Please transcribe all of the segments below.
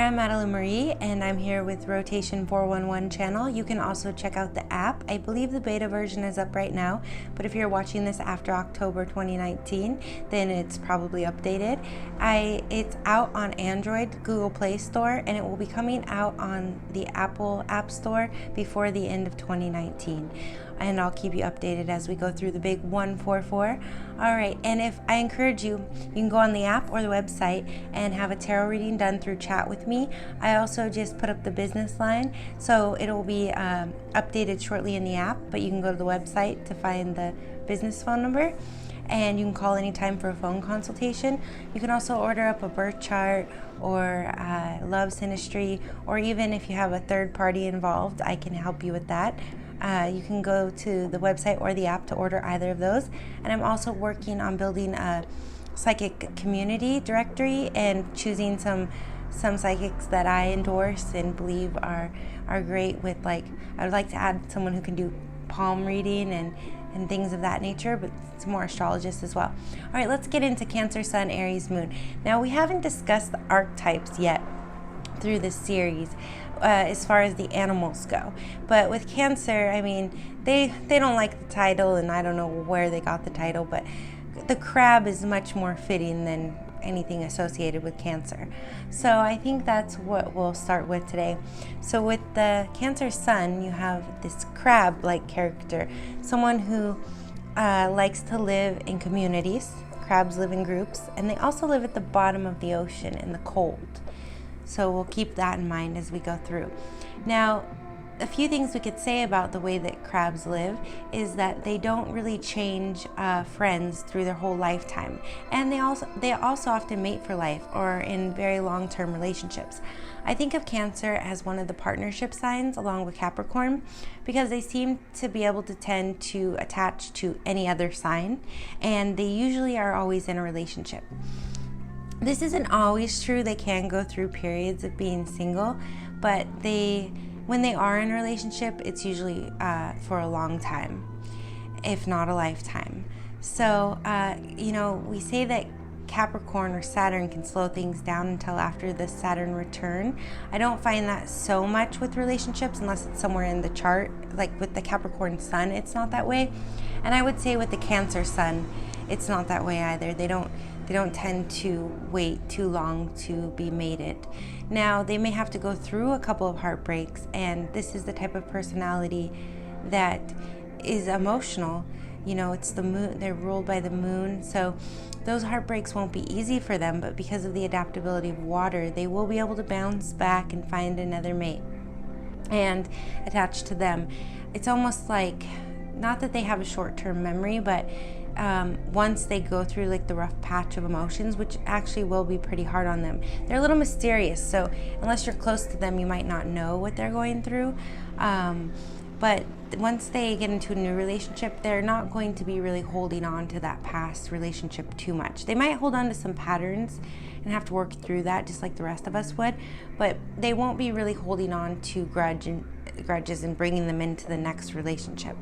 I'm Madeline Marie, and I'm here with Rotation 411 channel. You can also check out the app. I believe the beta version is up right now, but if you're watching this after October 2019, then it's probably updated. It's out on Android, Google Play Store, and it will be coming out on the Apple App Store before the end of 2019. And I'll keep you updated as we go through the big 144. All right, and if I encourage you, you can go on the app or the website and have a tarot reading done through chat with me. I also just put up the business line, so it'll be updated shortly in the app, but you can go to the website to find the business phone number, and you can call anytime for a phone consultation. You can also order up a birth chart or love synastry, or even if you have a third party involved, I can help you with that. You can go to the website or the app to order either of those. And I'm also working on building a psychic community directory and choosing some psychics that I endorse and believe are great with, like, I would like to add someone who can do palm reading and things of that nature, but some more astrologists as well. All right, let's get into Cancer, Sun, Aries, Moon. Now, we haven't discussed the archetypes yet through this series as far as the animals go, but with Cancer, I mean, they don't like the title, and I don't know where they got the title, but the crab is much more fitting than anything associated with Cancer. So I think that's what we'll start with today. So with the Cancer Sun, you have this crab-like character, someone who likes to live in communities. Crabs live in groups, and they also live at the bottom of the ocean in the cold. So we'll keep that in mind as we go through. Now, a few things we could say about the way that crabs live is that they don't really change friends through their whole lifetime, and they also often mate for life or in very long-term relationships. I think of Cancer as one of the partnership signs along with Capricorn, because they seem to be able to tend to attach to any other sign, and they usually are always in a relationship. This isn't always true. They can go through periods of being single, but when they are in a relationship, it's usually for a long time, if not a lifetime. So, we say that Capricorn or Saturn can slow things down until after the Saturn return. I don't find that so much with relationships unless it's somewhere in the chart. Like with the Capricorn Sun, it's not that way. And I would say with the Cancer Sun, it's not that way either. They don't tend to wait too long to be mated. Now, they may have to go through a couple of heartbreaks, and this is the type of personality that is emotional. It's the moon, they're ruled by the moon, so those heartbreaks won't be easy for them, but because of the adaptability of water, they will be able to bounce back and find another mate and attach to them. It's almost like, not that they have a short-term memory, but once they go through like the rough patch of emotions, which actually will be pretty hard on them, they're a little mysterious, so unless you're close to them, you might not know what they're going through. But once they get into a new relationship, they're not going to be really holding on to that past relationship too much. They might hold on to some patterns and have to work through that just like the rest of us would, but they won't be really holding on to grudges and bringing them into the next relationship.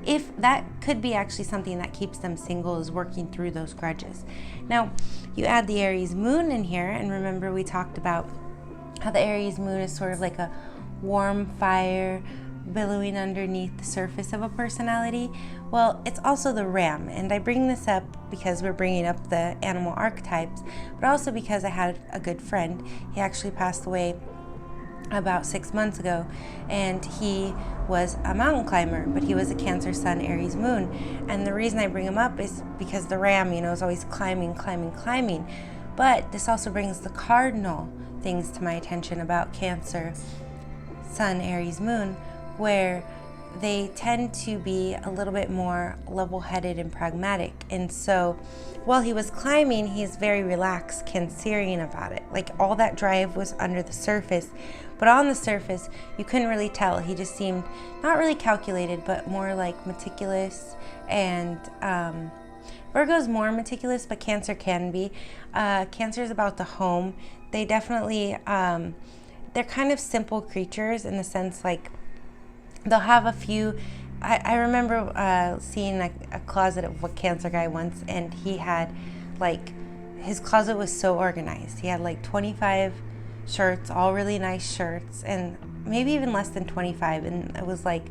If that could be actually something that keeps them single, is working through those grudges. Now, you add the Aries Moon in here, and remember we talked about how the Aries Moon is sort of like a warm fire billowing underneath the surface of a personality. Well, it's also the ram, and I bring this up because we're bringing up the animal archetypes, but also because I had a good friend. He actually passed away about 6 months ago, and he was a mountain climber, but he was a Cancer Sun, Aries Moon. And the reason I bring him up is because the ram, is always climbing. But this also brings the cardinal things to my attention about Cancer Sun, Aries Moon, where they tend to be a little bit more level-headed and pragmatic. And so while he was climbing, he's very relaxed, Cancerian about it. Like, all that drive was under the surface, but on the surface, you couldn't really tell. He just seemed not really calculated, but more like meticulous. And Virgo's more meticulous, but Cancer can be. Cancer is about the home. They definitely, they're kind of simple creatures in the sense, like, they'll have a few. I remember seeing a closet of a Cancer guy once, and he had, like, his closet was so organized. He had like 25 shirts, all really nice shirts, and maybe even less than 25. And it was like,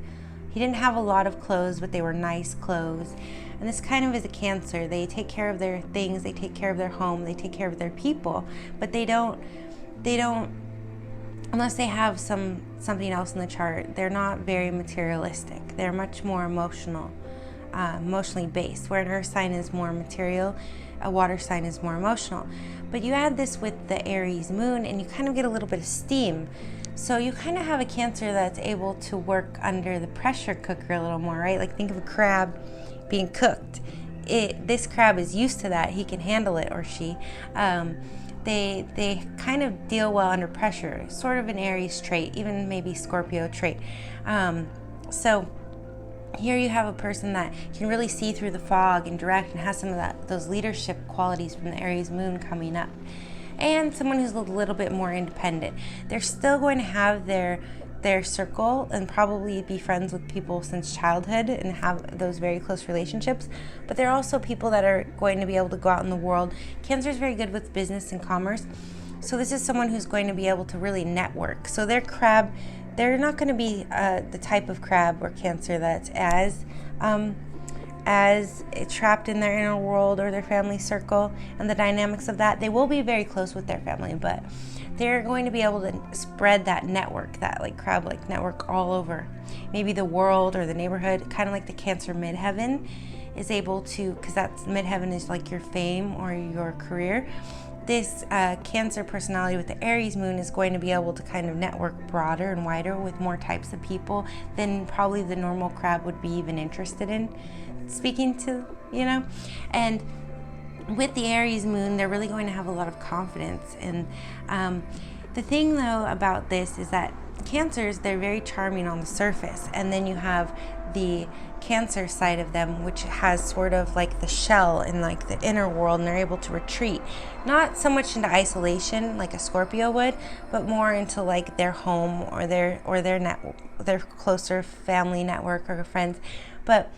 he didn't have a lot of clothes, but they were nice clothes. And this kind of is a Cancer. They take care of their things, they take care of their home, they take care of their people, but they don't, unless they have something else in the chart, they're not very materialistic. They're much more emotionally based, where an earth sign is more material, a water sign is more emotional. But you add this with the Aries moon and you kind of get a little bit of steam. So you kind of have a Cancer that's able to work under the pressure cooker a little more, right? Like, think of a crab being cooked. This crab is used to that. He can handle it, or she. They kind of deal well under pressure, sort of an Aries trait, even maybe Scorpio trait. So here you have a person that can really see through the fog and direct, and has some of those leadership qualities from the Aries moon coming up. And someone who's a little bit more independent. They're still going to have their circle and probably be friends with people since childhood and have those very close relationships. But they're also people that are going to be able to go out in the world. Cancer is very good with business and commerce. So this is someone who's going to be able to really network. So their crab, they're not going to be the type of crab or Cancer that's as trapped in their inner world or their family circle and the dynamics of that. They will be very close with their family, but they're going to be able to spread that network, that like crab-like network all over. Maybe the world or the neighborhood, kind of like the Cancer midheaven is able to, because that's midheaven is like your fame or your career. This Cancer personality with the Aries moon is going to be able to kind of network broader and wider with more types of people than probably the normal crab would be even interested in speaking to, And with the Aries moon, they're really going to have a lot of confidence. And the thing, though, about this is that Cancers, they're very charming on the surface. And then you have the Cancer side of them, which has sort of like the shell and like the inner world, and they're able to retreat. Not so much into isolation like a Scorpio would, but more into like their home or their closer family network or friends. But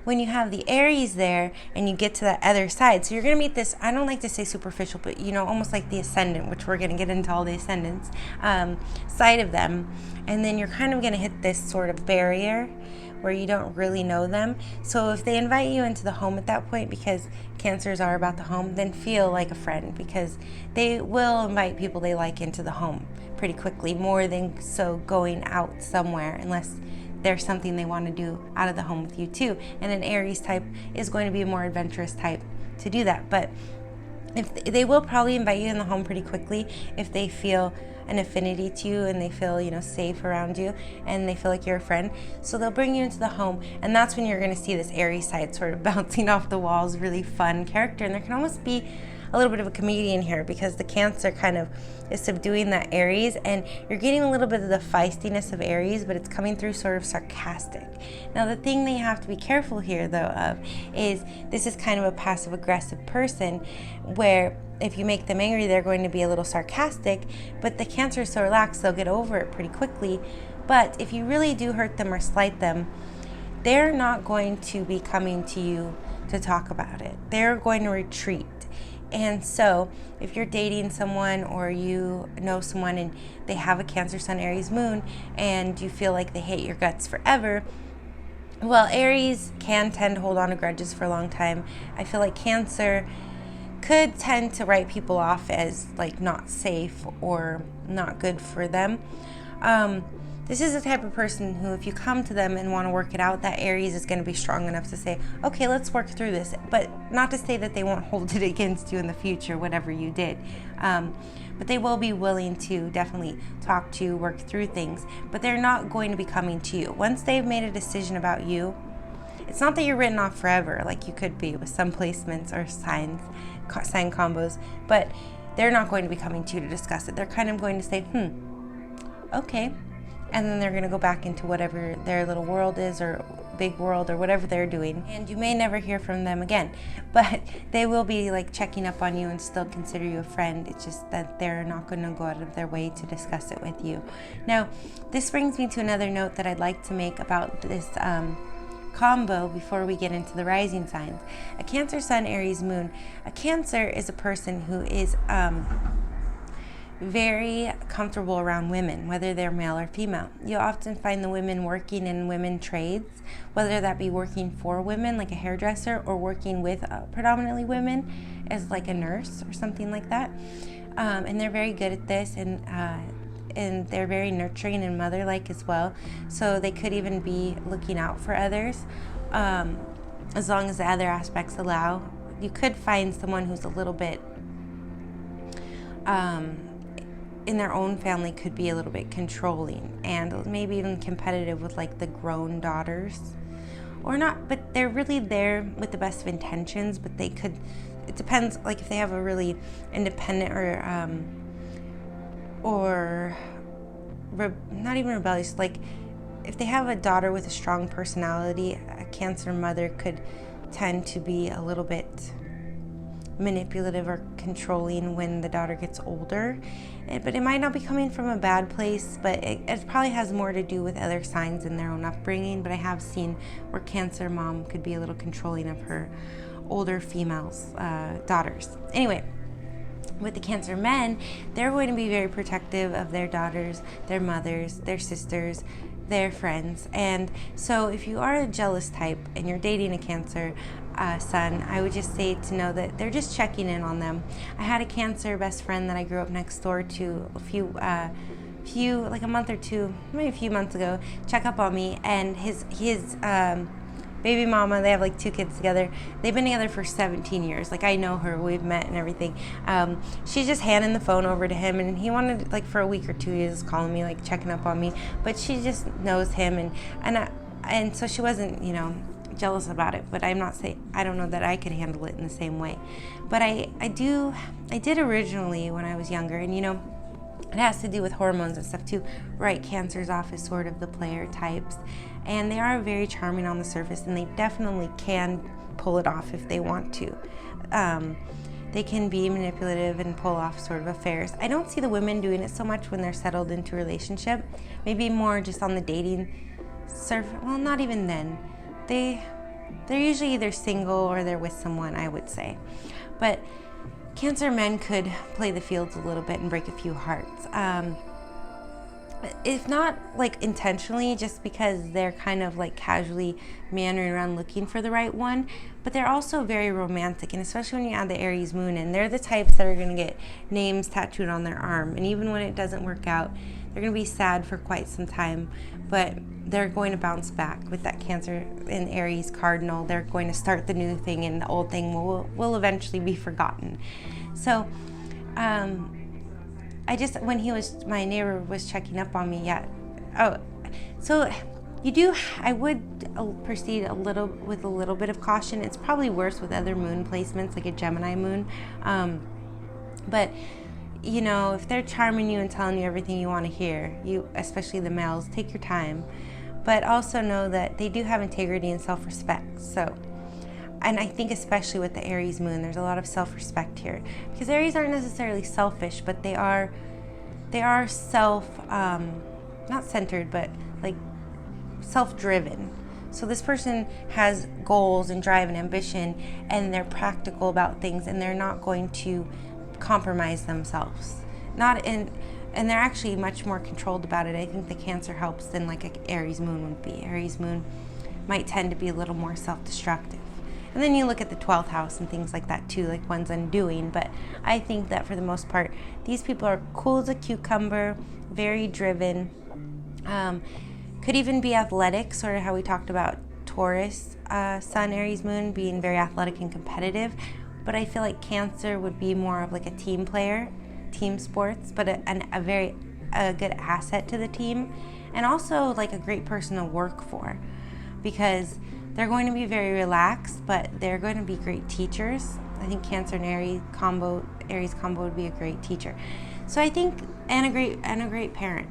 when you have the Aries there and you get to that other side, so you're going to meet this, I don't like to say superficial, but almost like the ascendant, which we're going to get into all the ascendants, side of them. And then you're kind of going to hit this sort of barrier where you don't really know them. So if they invite you into the home at that point, because Cancers are about the home, then feel like a friend, because they will invite people they like into the home pretty quickly, more than so going out somewhere, unless there's something they want to do out of the home with you too. And an Aries type is going to be a more adventurous type to do that. But if they will probably invite you in the home pretty quickly if they feel an affinity to you and they feel safe around you and they feel like you're a friend. So they'll bring you into the home, and that's when you're going to see this Aries side sort of bouncing off the walls, really fun character. And there can almost be a little bit of a comedian here, because the Cancer kind of is subduing that Aries, and you're getting a little bit of the feistiness of Aries, but it's coming through sort of sarcastic. Now, the thing that you have to be careful here, though, of is this is kind of a passive-aggressive person, where if you make them angry, they're going to be a little sarcastic, but the Cancer is so relaxed, they'll get over it pretty quickly. But if you really do hurt them or slight them, they're not going to be coming to you to talk about it. They're going to retreat. And so if you're dating someone or you know someone and they have a Cancer Sun, Aries Moon, and you feel like they hate your guts forever, well, Aries can tend to hold on to grudges for a long time. I feel like Cancer could tend to write people off as like not safe or not good for them. This is the type of person who, if you come to them and want to work it out, that Aries is going to be strong enough to say, okay, let's work through this. But not to say that they won't hold it against you in the future, whatever you did. But they will be willing to definitely talk to you, work through things. But they're not going to be coming to you. Once they've made a decision about you, it's not that you're written off forever, like you could be with some placements or sign combos. But they're not going to be coming to you to discuss it. They're kind of going to say, okay. And then they're going to go back into whatever their little world is, or big world, or whatever they're doing. And you may never hear from them again. But they will be like checking up on you and still consider you a friend. It's just that they're not going to go out of their way to discuss it with you. Now, this brings me to another note that I'd like to make about this combo before we get into the rising signs. A Cancer Sun, Aries Moon. A Cancer is a person who is very comfortable around women, whether they're male or female. You'll often find the women working in women trades, whether that be working for women like a hairdresser or working with predominantly women as like a nurse or something like that. And they're very good at this, and they're very nurturing and mother-like as well. So they could even be looking out for others, as long as the other aspects allow. You could find someone who's a little bit in their own family, could be a little bit controlling and maybe even competitive with like the grown daughters, or not, but they're really there with the best of intentions, but they could, it depends, like if they have a really independent or not even rebellious, like if they have a daughter with a strong personality, a Cancer mother could tend to be a little bit manipulative or controlling when the daughter gets older. But it might not be coming from a bad place, but it probably has more to do with other signs in their own upbringing. But I have seen where Cancer mom could be a little controlling of her older females, daughters. Anyway, with the Cancer men, they're going to be very protective of their daughters, their mothers, their sisters, their friends. And so if you are a jealous type and you're dating a Cancer sun, I would just say to know that they're just checking in on them. I had a Cancer best friend that I grew up next door to like a month or two, maybe a few months ago, check up on me, and his baby mama, they have like 2 kids together. They've been together for 17 years. Like, I know her, we've met and everything. She's just handing the phone over to him, and he wanted, like, for a week or 2, he was calling me, like, checking up on me. But she just knows him, and so she wasn't, jealous about it. But I'm not saying, I don't know that I could handle it in the same way. But I did originally when I was younger, and it has to do with hormones and stuff too. Right, Cancers off as sort of the player types, and they are very charming on the surface, and they definitely can pull it off if they want to. They can be manipulative and pull off sort of affairs. I don't see the women doing it so much when they're settled into a relationship. Maybe more just on the dating surface. Well, not even then. They're usually either single or they're with someone, I would say. But Cancer men could play the fields a little bit and break a few hearts. If not like intentionally, just because they're kind of like casually meandering around looking for the right one. But they're also very romantic, and especially when you add the Aries Moon in, they're the types that are going to get names tattooed on their arm. And even when it doesn't work out, they're going to be sad for quite some time, but they're going to bounce back with that Cancer and Aries cardinal. They're going to start the new thing, and the old thing will eventually be forgotten. So, my neighbor was checking up on me. Yeah. Oh, so I would proceed with a little bit of caution. It's probably worse with other moon placements, like a Gemini moon. But if they're charming you and telling you everything you want to hear, especially the males, take your time. But also know that they do have integrity and self-respect. So, and I think especially with the Aries moon, there's a lot of self-respect here. Because Aries aren't necessarily selfish, but they are not centered, but like self-driven. So this person has goals and drive and ambition, and they're practical about things, and they're not going to compromise themselves. And they're actually much more controlled about it. I think the Cancer helps than like an Aries moon would be. Aries moon might tend to be a little more self-destructive. And then you look at the 12th house and things like that too, like one's undoing. But I think that for the most part, these people are cool as a cucumber, very driven, could even be athletic, sort of how we talked about Taurus, Sun, Aries moon being very athletic and competitive. But I feel like Cancer would be more of like a team player, team sports, but a very good asset to the team, and also like a great person to work for, because they're going to be very relaxed, but they're going to be great teachers. I think Cancer and Aries combo would be a great teacher. So I think, and a great parent.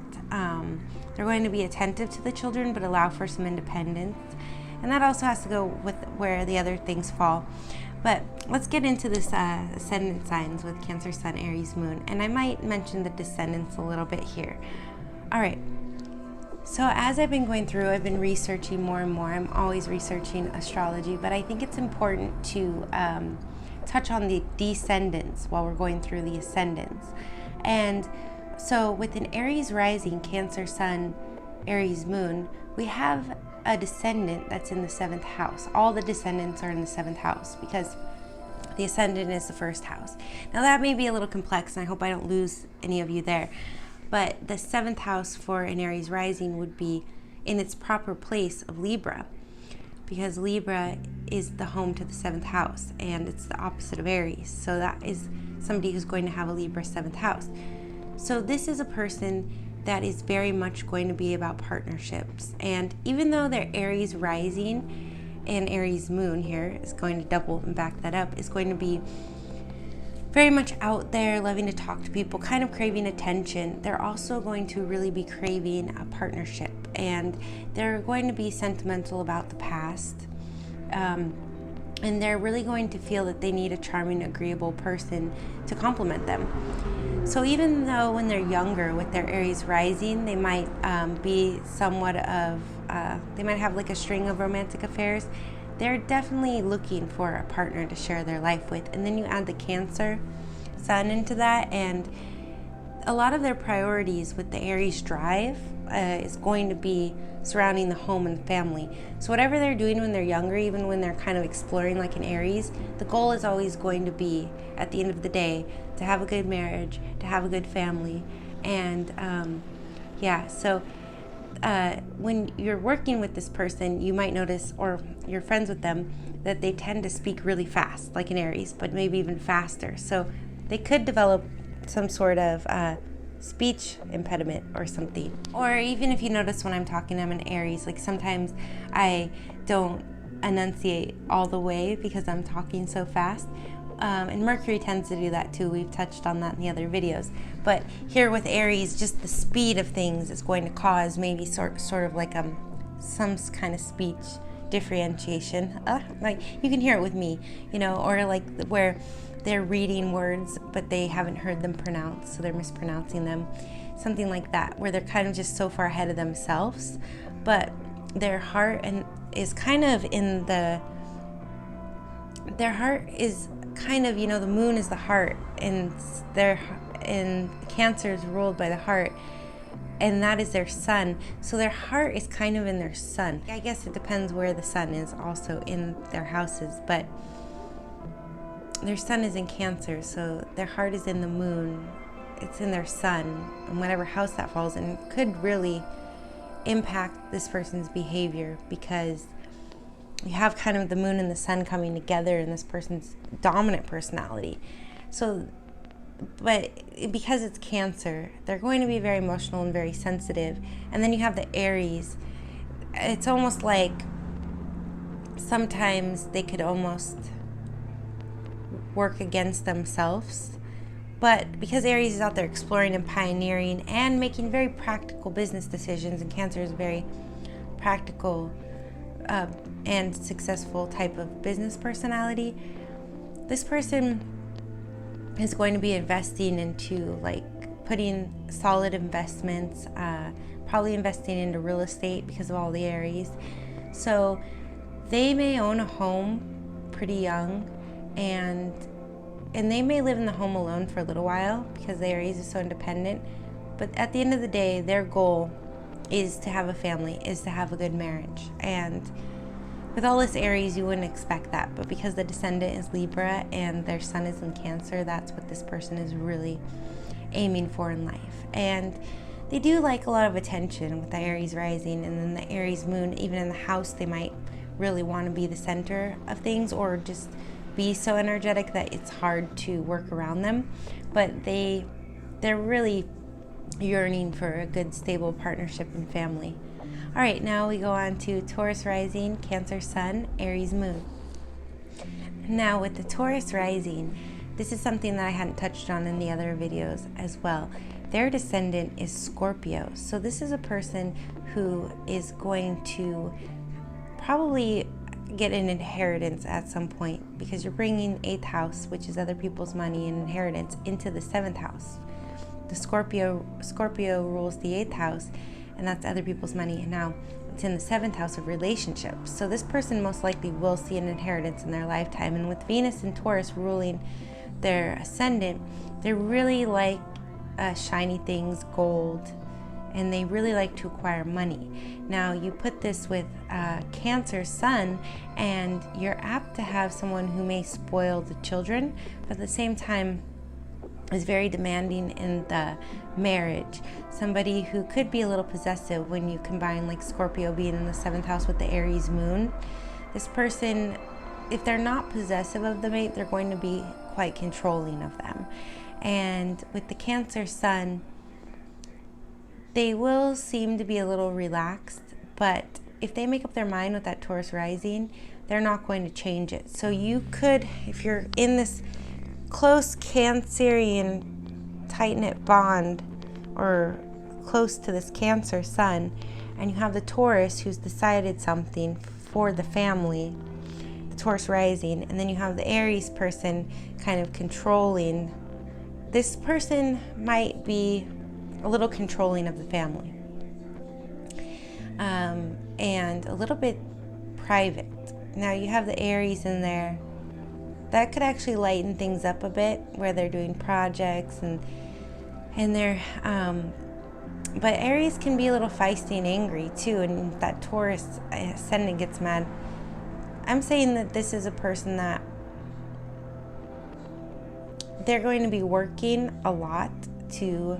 They're going to be attentive to the children, but allow for some independence, and that also has to go with where the other things fall. But let's get into this ascendant signs with Cancer, Sun, Aries, Moon. And I might mention the descendants a little bit here. All right. So as I've been going through, I've been researching more and more. I'm always researching astrology, but I think it's important to touch on the descendants while we're going through the ascendants. And So with an Aries Rising, Cancer Sun, Aries Moon, we have a descendant that's in the 7th house. All the descendants are in the 7th house because the ascendant is the 1st house. Now that may be a little complex, and I hope I don't lose any of you there. But the 7th house for an Aries Rising would be in its proper place of Libra, because Libra is the home to the 7th house, and it's the opposite of Aries. So that is somebody who's going to have a Libra 7th house. So this is a person that is very much going to be about partnerships. And even though they're Aries Rising, and Aries Moon here is going to double and back that up, is going to be very much out there, loving to talk to people, kind of craving attention. They're also going to really be craving a partnership, and they're going to be sentimental about the past. And they're really going to feel that they need a charming, agreeable person to complement them. So even though when they're younger with their Aries Rising, they might be somewhat of, they might have like a string of romantic affairs, they're definitely looking for a partner to share their life with. And then you add the Cancer Sun into that, and a lot of their priorities with the Aries drive is going to be surrounding the home and family. So whatever they're doing when they're younger, even when they're kind of exploring like an Aries, the goal is always going to be, at the end of the day, to have a good marriage, to have a good family. And so when you're working with this person, you might notice, or you're friends with them, that they tend to speak really fast, like an Aries, but maybe even faster. So they could develop some sort of speech impediment or something. Or even if you notice when I'm talking, I'm an Aries, like sometimes I don't enunciate all the way because I'm talking so fast. And Mercury tends to do that too. We've touched on that in the other videos. But here with Aries, just the speed of things is going to cause maybe sort of like some kind of speech differentiation. Like you can hear it with me, or like where they're reading words but they haven't heard them pronounced, so they're mispronouncing them. Something like that, where they're kind of just so far ahead of themselves, but their heart is kind of in the, their heart is kind of, the moon is the heart, and Cancer is ruled by the heart, and that is their sun. So their heart is kind of in their sun. I guess it depends where the sun is also in their houses, but their sun is in Cancer, so their heart is in the moon. It's in their sun, and whatever house that falls in could really impact this person's behavior, because you have kind of the moon and the sun coming together in this person's dominant personality. So, but because it's Cancer, they're going to be very emotional and very sensitive. And then you have the Aries. It's almost like sometimes they could almost work against themselves. But because Aries is out there exploring and pioneering and making very practical business decisions, and Cancer is very practical and successful type of business personality, this person is going to be investing into, like, putting solid investments, probably investing into real estate because of all the Aries. So they may own a home pretty young, and they may live in the home alone for a little while because the Aries is so independent. But at the end of the day, their goal is to have a family, is to have a good marriage. And with all this Aries, you wouldn't expect that. But because the descendant is Libra and their sun is in Cancer, that's what this person is really aiming for in life. And they do like a lot of attention with the Aries rising, and then the Aries moon, even in the house, they might really want to be the center of things, or just be so energetic that it's hard to work around them. But they're really yearning for a good, stable partnership and family. All right, now we go on to Taurus rising, Cancer sun, Aries moon. Now with the Taurus rising, this is something that I hadn't touched on in the other videos as well. Their descendant is Scorpio. So this is a person who is going to probably get an inheritance at some point, because you're bringing 8th house, which is other people's money and inheritance, into the 7th house. The Scorpio rules the 8th house, and that's other people's money, and now it's in the 7th house of relationships. So this person most likely will see an inheritance in their lifetime. And with Venus and Taurus ruling their ascendant, they're really like shiny things, gold, and they really like to acquire money. Now you put this with Cancer Sun, and you're apt to have someone who may spoil the children, but at the same time is very demanding in the marriage. Somebody who could be a little possessive when you combine like Scorpio being in the 7th house with the Aries Moon. This person, if they're not possessive of the mate, they're going to be quite controlling of them. And with the Cancer Sun, they will seem to be a little relaxed, but if they make up their mind with that Taurus rising, they're not going to change it. So you could, if you're in this close Cancerian tight-knit bond, or close to this Cancer Sun, and you have the Taurus who's decided something for the family, the Taurus rising, and then you have the Aries person kind of controlling. This person might be a little controlling of the family, and a little bit private. Now you have the Aries in there. That could actually lighten things up a bit, where they're doing projects and they're but Aries can be a little feisty and angry too, and that Taurus ascendant gets mad. I'm saying that this is a person that they're going to be working a lot to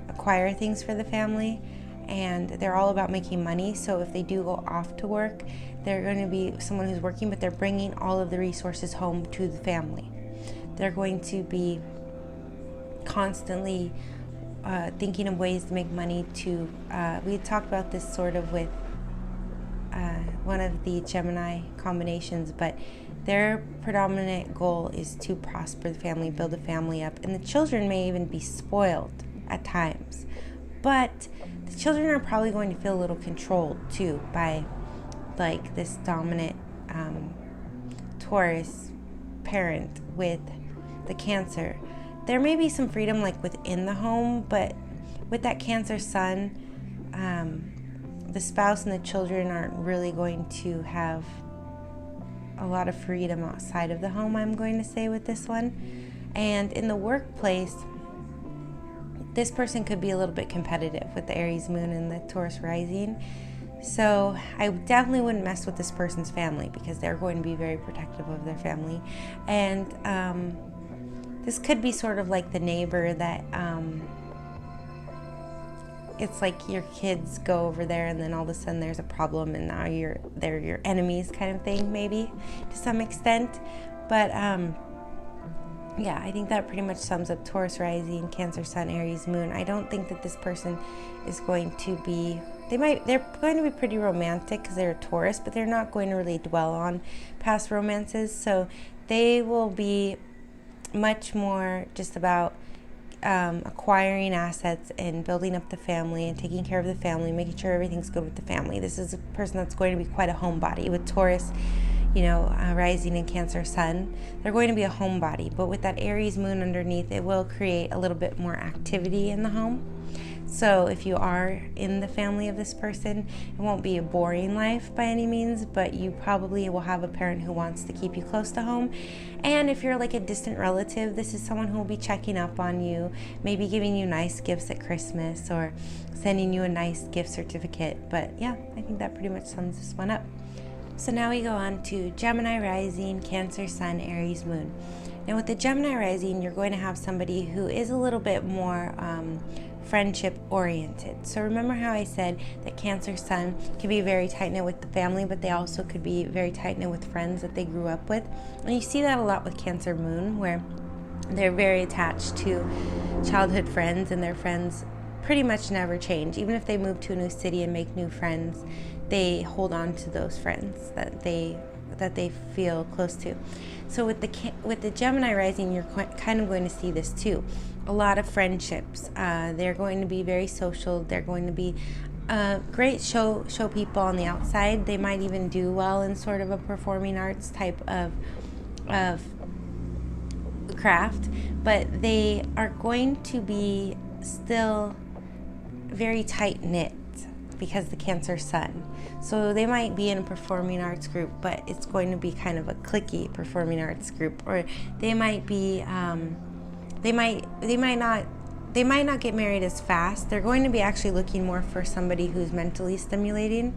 acquire things for the family, and they're all about making money. So if they do go off to work, they're going to be someone who's working, but they're bringing all of the resources home to the family. They're going to be constantly thinking of ways to make money to, we had talked about this sort of with one of the Gemini combinations, but their predominant goal is to prosper the family, build a family up, and the children may even be spoiled at times. But the children are probably going to feel a little controlled too by like this dominant Taurus parent with the Cancer. There may be some freedom like within the home, but with that Cancer Sun, the spouse and the children aren't really going to have a lot of freedom outside of the home, I'm going to say, with this one. And in the workplace, this person could be a little bit competitive with the Aries Moon and the Taurus Rising. So I definitely wouldn't mess with this person's family, because they're going to be very protective of their family. And this could be sort of like the neighbor that it's like your kids go over there and then all of a sudden there's a problem and now they're your enemies kind of thing, maybe to some extent. But yeah, I think that pretty much sums up Taurus Rising, Cancer Sun, Aries Moon. I don't think that this person is going to be, they're going to be pretty romantic because they're a Taurus, but they're not going to really dwell on past romances. So they will be much more just about acquiring assets and building up the family and taking care of the family, making sure everything's good with the family. This is a person that's going to be quite a homebody. With Taurus, rising in Cancer Sun, they're going to be a homebody. But with that Aries Moon underneath, it will create a little bit more activity in the home. So if you are in the family of this person, it won't be a boring life by any means, but you probably will have a parent who wants to keep you close to home. And if you're like a distant relative, this is someone who will be checking up on you, maybe giving you nice gifts at Christmas or sending you a nice gift certificate. But yeah, I think that pretty much sums this one up. So now we go on to Gemini Rising, Cancer Sun, Aries Moon. Now with the Gemini Rising, you're going to have somebody who is a little bit more friendship oriented. So remember how I said that Cancer Sun can be very tight-knit with the family, but they also could be very tight-knit with friends that they grew up with. And you see that a lot with Cancer Moon, where they're very attached to childhood friends, and their friends pretty much never change. Even if they move to a new city and make new friends, they hold on to those friends that they feel close to. So with the Gemini Rising, you're kind of going to see this too. A lot of friendships. They're going to be very social. They're going to be great show people on the outside. They might even do well in sort of a performing arts type of craft, but they are going to be still very tight-knit because the Cancer Sun. So they might be in a performing arts group, but it's going to be kind of a cliquey performing arts group, or they might be they might not they might not get married as fast. They're going to be actually looking more for somebody who's mentally stimulating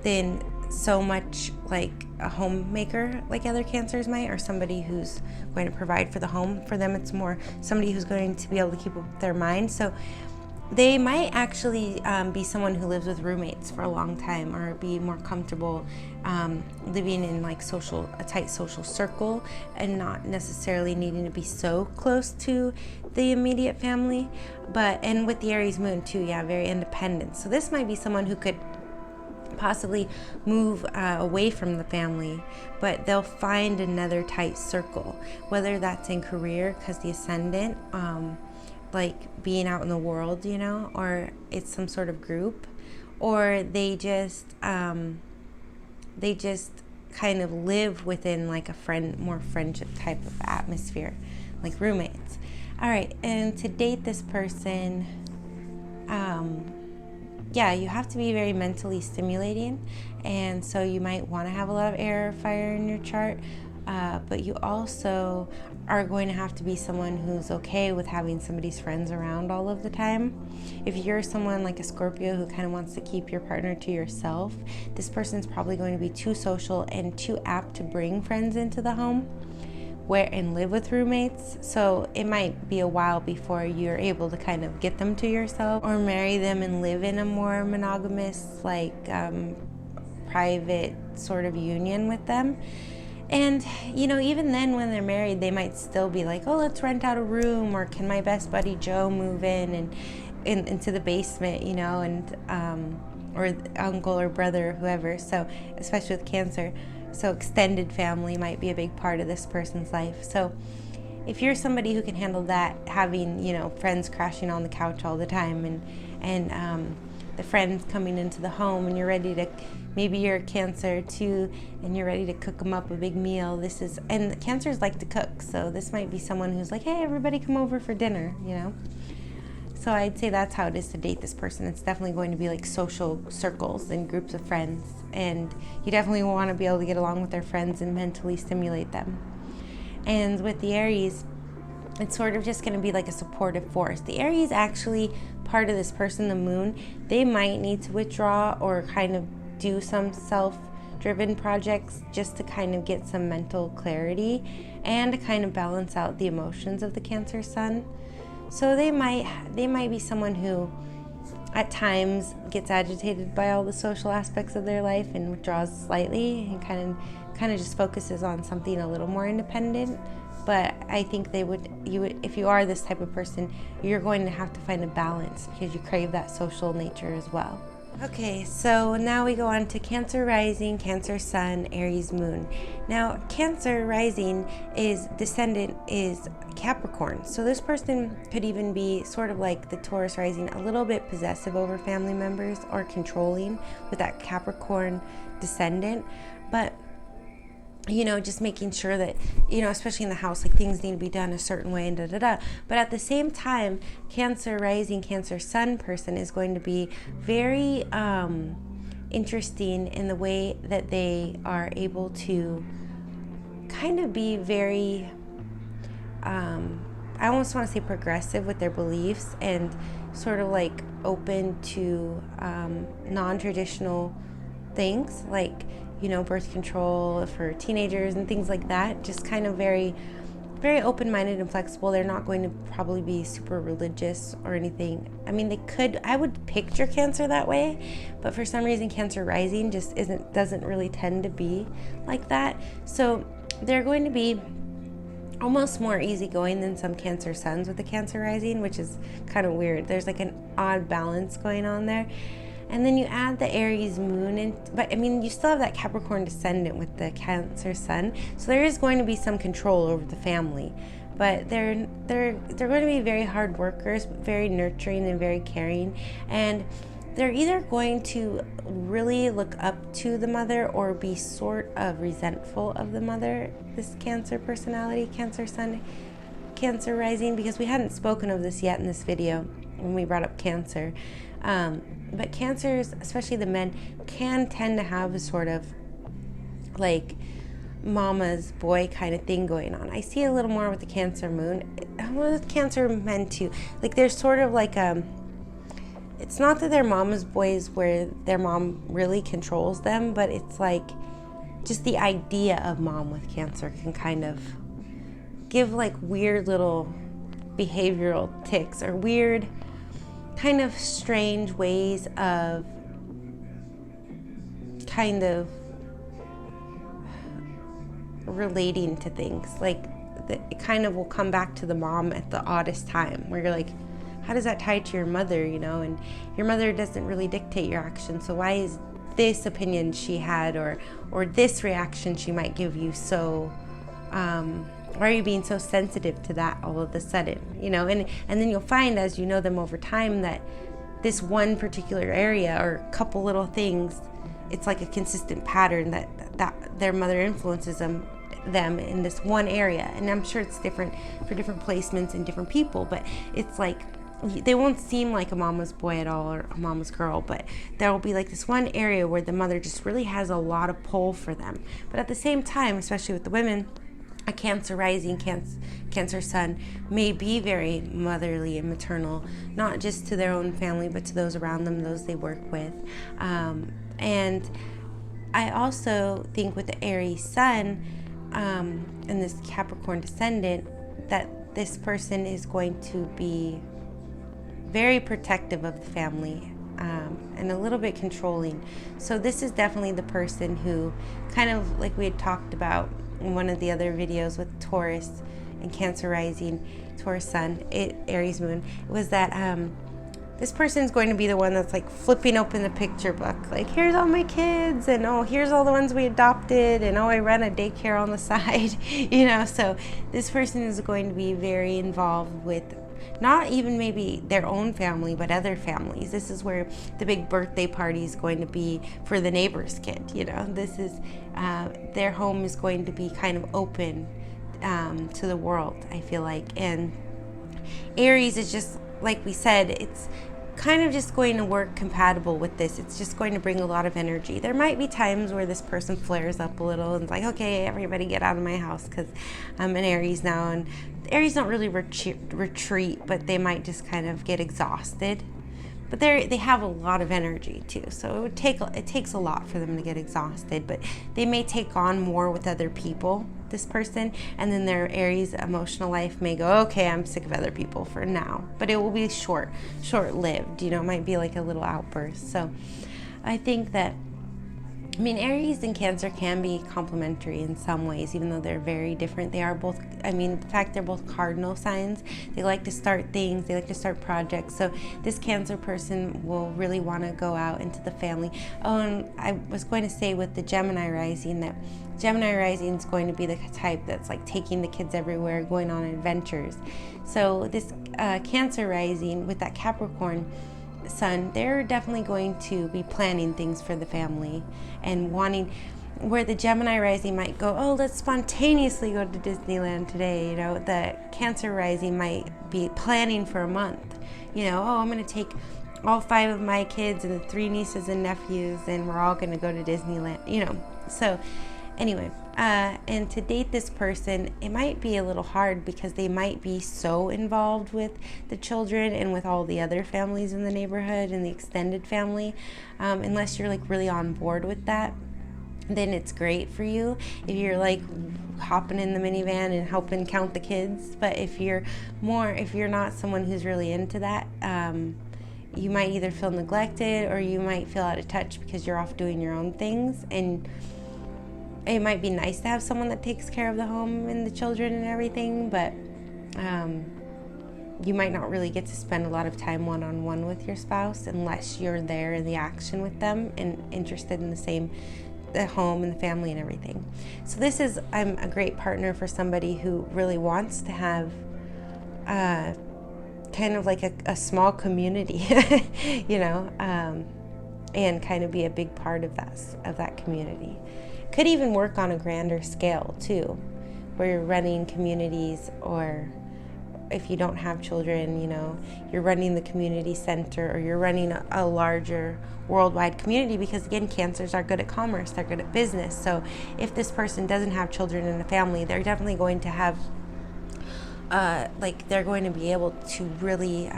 than so much like a homemaker like other Cancers might, or somebody who's going to provide for the home. For them, it's more somebody who's going to be able to keep up with their mind. So they might actually be someone who lives with roommates for a long time, or be more comfortable living in like a tight social circle, and not necessarily needing to be so close to the immediate family. And with the Aries Moon too, yeah, very independent. So this might be someone who could possibly move away from the family, but they'll find another tight circle, whether that's in career because the ascendant, like being out in the world, you know, or it's some sort of group, or they just kind of live within like a more friendship type of atmosphere, like roommates. All right, and to date this person, yeah, you have to be very mentally stimulating, and so you might want to have a lot of air, fire in your chart, but you also are going to have to be someone who's okay with having somebody's friends around all of the time. If you're someone like a Scorpio who kind of wants to keep your partner to yourself, this person's probably going to be too social and too apt to bring friends into the home and live with roommates. So it might be a while before you're able to kind of get them to yourself, or marry them and live in a more monogamous, like private sort of union with them. And, you know, even then when they're married, they might still be like, oh, let's rent out a room, or can my best buddy Joe move in into the basement, you know, and or uncle or brother or whoever. So especially with Cancer, so extended family might be a big part of this person's life. So if you're somebody who can handle that, having, you know, friends crashing on the couch all the time, and the friends coming into the home, and you're ready to, maybe you're a Cancer too, and you're ready to cook them up a big meal. And Cancers like to cook, so this might be someone who's like, hey, everybody come over for dinner, you know. So I'd say that's how it is to date this person. It's definitely going to be like social circles and groups of friends, and you definitely want to be able to get along with their friends and mentally stimulate them. And with the Aries, it's sort of just going to be like a supportive force. The Aries actually, part of this person, the moon, they might need to withdraw or kind of do some self-driven projects just to kind of get some mental clarity and to kind of balance out the emotions of the Cancer sun. So they might be someone who at times gets agitated by all the social aspects of their life and withdraws slightly and kind of just focuses on something a little more independent. But I think you would, if you are this type of person, you're going to have to find a balance because you crave that social nature as well. Okay, so now we go on to Cancer Rising, Cancer Sun, Aries Moon. Now, Cancer Rising descendant is Capricorn. So this person could even be sort of like the Taurus Rising, a little bit possessive over family members or controlling with that Capricorn descendant. But you know, just making sure that, you know, especially in the house, like things need to be done a certain way and da-da-da. But at the same time, Cancer Rising, Cancer Sun person is going to be very interesting in the way that they are able to kind of be very, I almost want to say progressive with their beliefs, and sort of like open to non-traditional things, like, you know, birth control for teenagers and things like that. Just kind of very, very open-minded and flexible. They're not going to probably be super religious or anything. I mean, they could, I would picture Cancer that way, but for some reason Cancer Rising just doesn't really tend to be like that. So they're going to be almost more easygoing than some Cancer Suns with the Cancer Rising, which is kind of weird. There's like an odd balance going on there. And then you add the Aries Moon in, but I mean, you still have that Capricorn descendant with the Cancer Sun. So there is going to be some control over the family, but they're going to be very hard workers, very nurturing and very caring. And they're either going to really look up to the mother or be sort of resentful of the mother, this Cancer personality, Cancer Sun, Cancer Rising, because we hadn't spoken of this yet in this video when we brought up Cancer. But Cancers, especially the men, can tend to have a sort of like mama's boy kind of thing going on. I see a little more with the Cancer moon. With Cancer men too. Like there's sort of like it's not that they're mama's boys where their mom really controls them, but it's like just the idea of mom with Cancer can kind of give like weird little behavioral tics or weird kind of strange ways of kind of relating to things. Like it kind of will come back to the mom at the oddest time where you're like, how does that tie to your mother, you know? And your mother doesn't really dictate your actions, so why is this opinion she had or this reaction she might give you so why are you being so sensitive to that all of a sudden, you know? And then you'll find as you know them over time that this one particular area or a couple little things, it's like a consistent pattern that their mother influences them in this one area. And I'm sure it's different for different placements and different people, but it's like they won't seem like a mama's boy at all or a mama's girl, but there will be like this one area where the mother just really has a lot of pull for them. But at the same time, especially with the women, a Cancer rising, Cancer sun may be very motherly and maternal, not just to their own family, but to those around them, those they work with. And I also think with the Aries sun and this Capricorn descendant, that this person is going to be very protective of the family and a little bit controlling. So this is definitely the person who kind of like we had talked about in one of the other videos with Taurus and Cancer rising, Taurus sun, Aries moon, was that this person's going to be the one that's like flipping open the picture book. Like, here's all my kids, and oh, here's all the ones we adopted, and oh, I run a daycare on the side, you know. So this person is going to be very involved with not even maybe their own family, but other families. This is where the big birthday party is going to be for the neighbor's kid, you know. This is, their home is going to be kind of open to the world, I feel like. And Aries is just, like we said, it's kind of just going to work compatible with this. It's just going to bring a lot of energy. There might be times where this person flares up a little and it's like, okay, everybody get out of my house because I'm an Aries now. And Aries don't really retreat, but they might just kind of get exhausted. But they have a lot of energy too, so it takes a lot for them to get exhausted. But they may take on more with other people, this person, and then their Aries emotional life may go, okay, I'm sick of other people for now. But it will be short-lived. You know, it might be like a little outburst. So I think that, I mean, Aries and Cancer can be complementary in some ways, even though they're very different. They are both, I mean, in fact, they're both cardinal signs. They like to start things. They like to start projects. So this Cancer person will really want to go out into the family. Oh, and I was going to say with the Gemini Rising that Gemini Rising is going to be the type that's like taking the kids everywhere, going on adventures. So this Cancer Rising with that Capricorn sun, they're definitely going to be planning things for the family and wanting, where the Gemini rising might go, oh, let's spontaneously go to Disneyland today, you know, the Cancer rising might be planning for a month, you know, oh, I'm going to take all 5 of my kids and the 3 nieces and nephews and we're all going to go to Disneyland, you know. So anyway, and to date this person, it might be a little hard because they might be so involved with the children and with all the other families in the neighborhood and the extended family. Unless you're like really on board with that, then it's great for you if you're like hopping in the minivan and helping count the kids. But if you're not someone who's really into that, you might either feel neglected or you might feel out of touch because you're off doing your own things. And it might be nice to have someone that takes care of the home and the children and everything, but you might not really get to spend a lot of time one-on-one with your spouse unless you're there in the action with them and interested in the home and the family and everything. So I'm a great partner for somebody who really wants to have kind of like a small community, you know, and kind of be a big part of that community. Could even work on a grander scale too, where you're running communities or if you don't have children, you're running the community center, or you're running a larger worldwide community, because again, Cancers are good at commerce, they're good at business. So if this person doesn't have children in a family, they're definitely going to have they're going to be able to really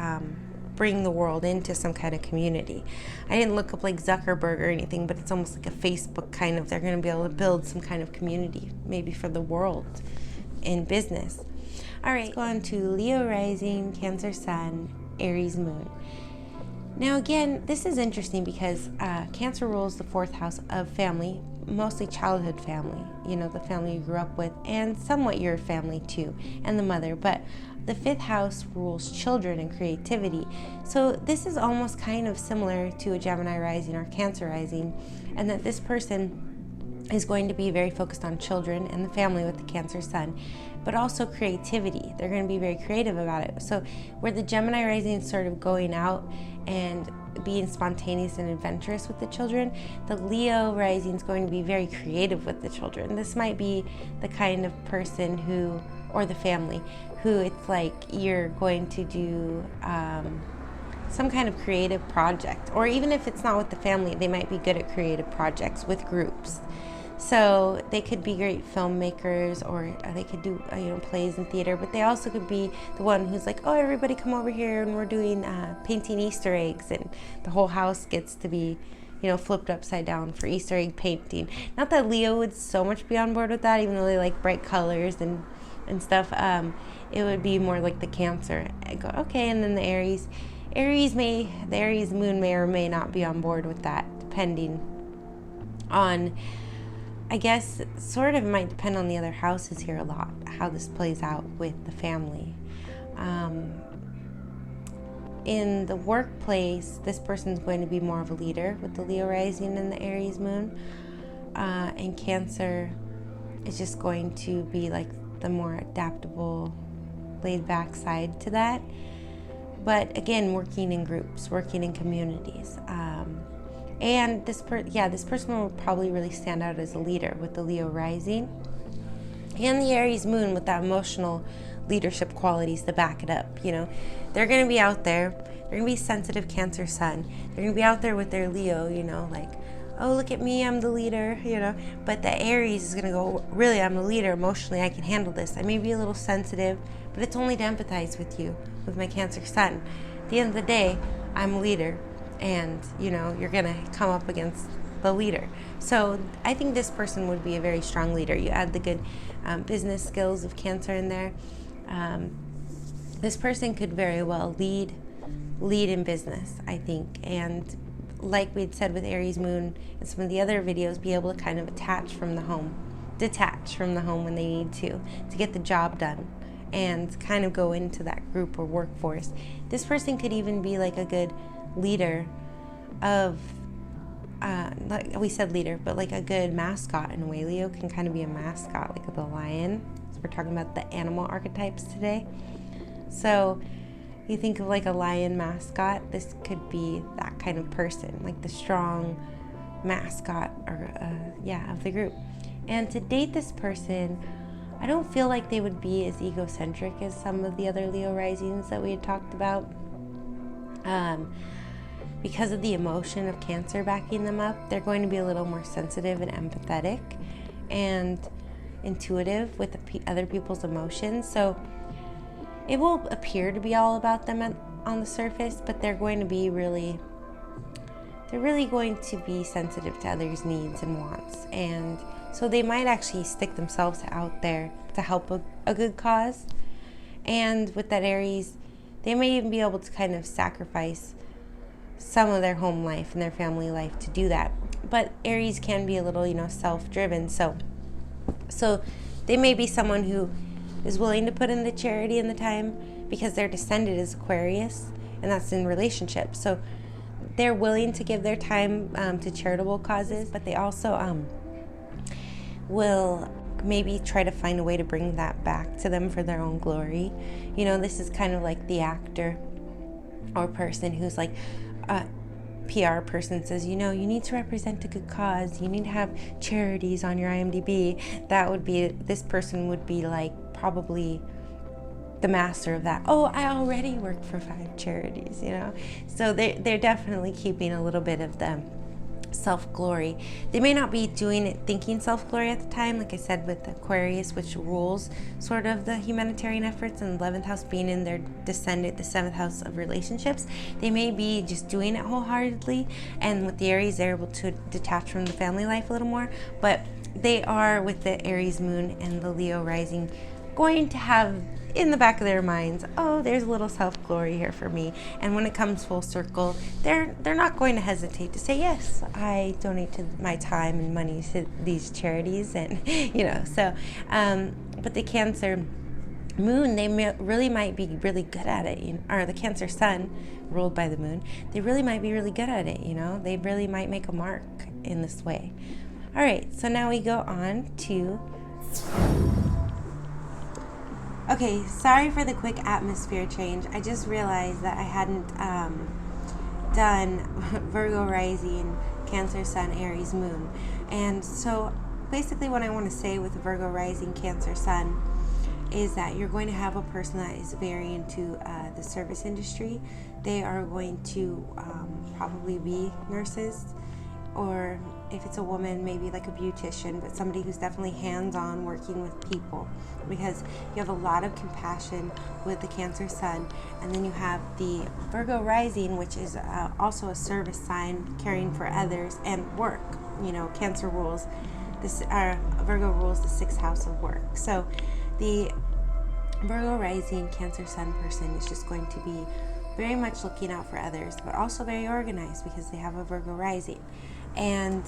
bring the world into some kind of community. I didn't look up like Zuckerberg or anything, but it's almost like a Facebook kind of, they're going to be able to build some kind of community, maybe for the world in business. All right, let's go on to Leo Rising, Cancer Sun, Aries Moon. Now again, this is interesting because Cancer rules the 4th house of family, mostly childhood family, the family you grew up with, and somewhat your family too, and the mother. But the 5th house rules children and creativity. So this is almost kind of similar to a Gemini Rising or Cancer Rising, and that this person is going to be very focused on children and the family with the Cancer Sun, but also creativity. They're going to be very creative about it. So where the Gemini Rising is sort of going out and being spontaneous and adventurous with the children, the Leo Rising is going to be very creative with the children. This might be the kind of person who, or the family, who it's like you're going to do some kind of creative project, or even if it's not with the family, they might be good at creative projects with groups. So they could be great filmmakers, or they could do plays and theater, but they also could be the one who's like, oh, everybody come over here and we're doing painting Easter eggs, and the whole house gets to be flipped upside down for Easter egg painting. Not that Leo would so much be on board with that, even though they like bright colors and stuff. It would be more like the Cancer. I go, okay. And then the Aries Moon may or may not be on board with that, depending on, I guess, sort of might depend on the other houses here a lot, how this plays out with the family. In the workplace, this person's going to be more of a leader with the Leo Rising and the Aries Moon. And Cancer is just going to be like the more adaptable, laid back side to that. But again, working in groups, working in communities. And this person will probably really stand out as a leader with the Leo Rising and the Aries Moon, with that emotional leadership qualities to back it up. They're going to be out there. They're going to be sensitive Cancer Sun. They're going to be out there with their Leo, like, oh, look at me, I'm the leader, But the Aries is going to go, really, I'm the leader. Emotionally, I can handle this. I may be a little sensitive, but it's only to empathize with you, with my Cancer Sun. At the end of the day, I'm a leader. And, you're going to come up against the leader. So I think this person would be a very strong leader. You add the good business skills of Cancer in there. This person could very well lead in business, I think. And like we had said with Aries Moon and some of the other videos, be able to kind of detach from the home when they need to get the job done, and kind of go into that group or workforce. This person could even be like a good leader of, like we said leader, but like a good mascot in a way. Leo can kind of be a mascot, like the lion. So we're talking about the animal archetypes today. So you think of like a lion mascot, this could be that kind of person, like the strong mascot or of the group. And to date this person, I don't feel like they would be as egocentric as some of the other Leo risings that we had talked about. Because of the emotion of Cancer backing them up, they're going to be a little more sensitive and empathetic and intuitive with other people's emotions. So it will appear to be all about them on the surface, but they're really going to be sensitive to others' needs and wants. And so they might actually stick themselves out there to help a good cause. And with that Aries, they may even be able to kind of sacrifice some of their home life and their family life to do that. But Aries can be a little, self-driven. So they may be someone who is willing to put in the charity and the time because their descendant is Aquarius, and that's in relationships. So they're willing to give their time to charitable causes, but they also will maybe try to find a way to bring that back to them for their own glory. This is kind of like the actor or person who's like a PR person says, you need to represent a good cause. You need to have charities on your IMDb. This person would be like probably the master of that. Oh, I already work for 5 charities, you know? So they're definitely keeping a little bit of the self-glory. They may not be doing it thinking self-glory at the time, like I said, with Aquarius, which rules sort of the humanitarian efforts, and the 11th house being in their descendant, the 7th house of relationships. They may be just doing it wholeheartedly, and with the Aries, they're able to detach from the family life a little more, but they are, with the Aries Moon and the Leo Rising, going to have in the back of their minds, oh, there's a little self-glory here for me. And when it comes full circle, they're not going to hesitate to say, yes, I donate to my time and money to these charities, and you know. So but the Cancer Moon, they really might be really good at it, you know, or the Cancer Sun ruled by the Moon, they really might be really good at it, you know. They really might make a mark in this way. All right, so now we go on to, okay, sorry for the quick atmosphere change. I just realized that I hadn't done Virgo Rising, Cancer Sun, Aries Moon. And so basically what I want to say with Virgo Rising, Cancer Sun is that you're going to have a person that is very into the service industry. They are going to probably be nurses, or if it's a woman, maybe like a beautician, but somebody who's definitely hands-on working with people, because you have a lot of compassion with the Cancer Sun. And then you have the Virgo Rising, which is also a service sign, caring for others and work. You know, Cancer rules this, Virgo rules the 6th house of work. So the Virgo Rising, Cancer Sun person is just going to be very much looking out for others, but also very organized because they have a Virgo Rising. And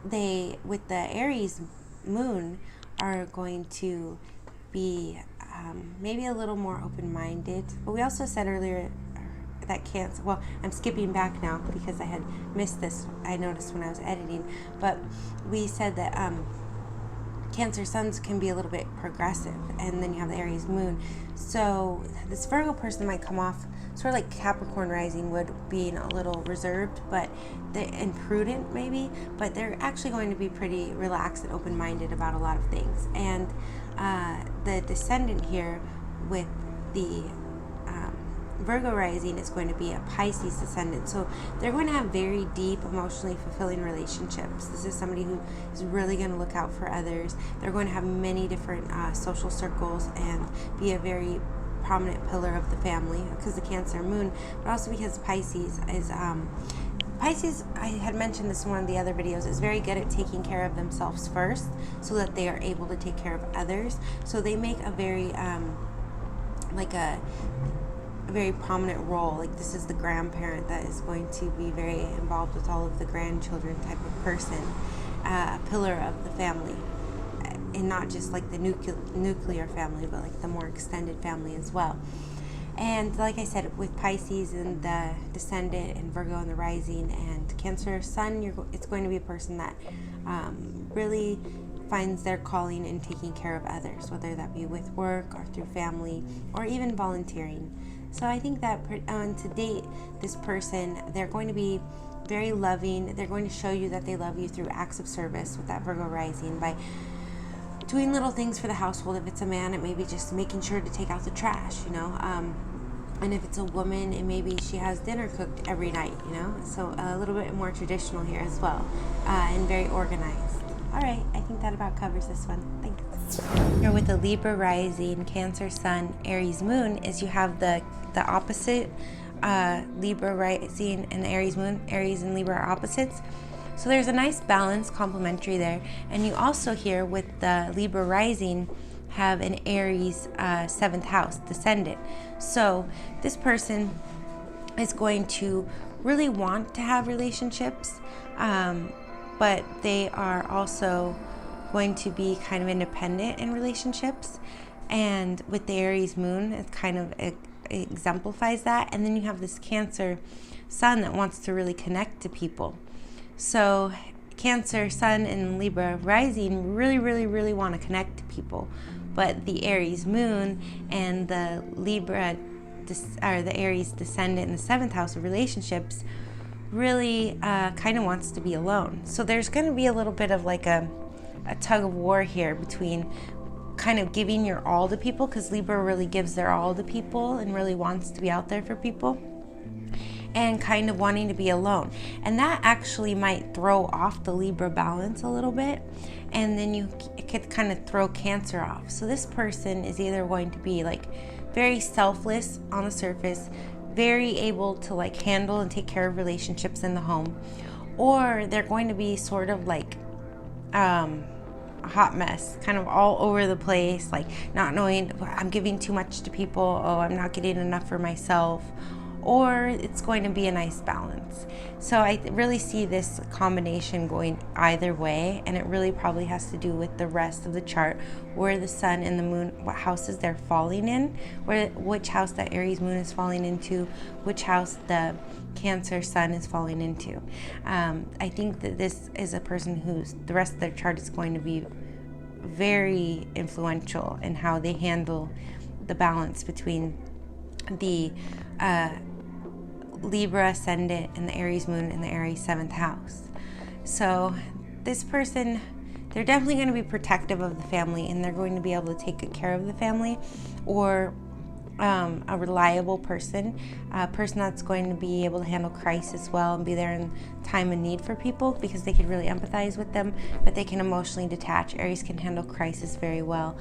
they, with the Aries Moon, are going to be maybe a little more open-minded. But we also said earlier that Cancer, well, I'm skipping back now because I had missed this, I noticed when I was editing, but we said that Cancer Suns can be a little bit progressive, and then you have the Aries Moon. So this Virgo person might come off sort of like Capricorn Rising would, being a little reserved, but and prudent maybe, but they're actually going to be pretty relaxed and open-minded about a lot of things. And the descendant here with the Virgo Rising is going to be a Pisces descendant. So they're going to have very deep, emotionally fulfilling relationships. This is somebody who is really going to look out for others. They're going to have many different social circles and be a very prominent pillar of the family because the Cancer Moon, but also because Pisces is Pisces, I had mentioned this in one of the other videos, is very good at taking care of themselves first so that they are able to take care of others. So they make a very a very prominent role. Like, this is the grandparent that is going to be very involved with all of the grandchildren type of person, a pillar of the family, and not just like the nuclear family, but like the more extended family as well. And like I said, with Pisces and the descendant and Virgo and the rising and Cancer Sun, it's going to be a person that really finds their calling in taking care of others, whether that be with work or through family or even volunteering. So I think that to date, this person, they're going to be very loving. They're going to show you that they love you through acts of service with that Virgo rising, by doing little things for the household. If it's a man, it may be just making sure to take out the trash, you know. And if it's a woman, it may be she has dinner cooked every night, you know. So a little bit more traditional here as well, and very organized. All right, I think that about covers this one. Thanks. Here with the Libra rising, Cancer Sun, Aries Moon, is you have the opposite, Libra rising and Aries Moon. Aries and Libra are opposites. So there's a nice balance, complementary there. And you also here with the Libra rising have an Aries 7th house descendant. So this person is going to really want to have relationships, but they are also going to be kind of independent in relationships. And with the Aries Moon, it kind of exemplifies that. And then you have this Cancer Sun that wants to really connect to people. So Cancer Sun and Libra rising really, really, really want to connect to people. But the Aries Moon and the Libra, or the Aries descendant in the 7th house of relationships, really kind of wants to be alone. So there's going to be a little bit of like a tug of war here between kind of giving your all to people, because Libra really gives their all to people and really wants to be out there for people, and kind of wanting to be alone. And that actually might throw off the Libra balance a little bit, and then it could kind of throw Cancer off. So this person is either going to be like very selfless on the surface, very able to like handle and take care of relationships in the home, or they're going to be sort of like a hot mess, kind of all over the place, like not knowing, I'm giving too much to people, oh, I'm not getting enough for myself, or it's going to be a nice balance. So I really see this combination going either way, and it really probably has to do with the rest of the chart, where the sun and the moon, what houses they're falling in, which house that Aries moon is falling into, which house the Cancer sun is falling into. I think that this is a person who's, the rest of their chart is going to be very influential in how they handle the balance between the Libra ascendant and the Aries moon and the Aries 7th house. So this person, they're definitely going to be protective of the family, and they're going to be able to take good care of the family, or a reliable person, a person that's going to be able to handle crisis well and be there in time of need for people, because they can really empathize with them, but they can emotionally detach. Aries can handle crisis very well.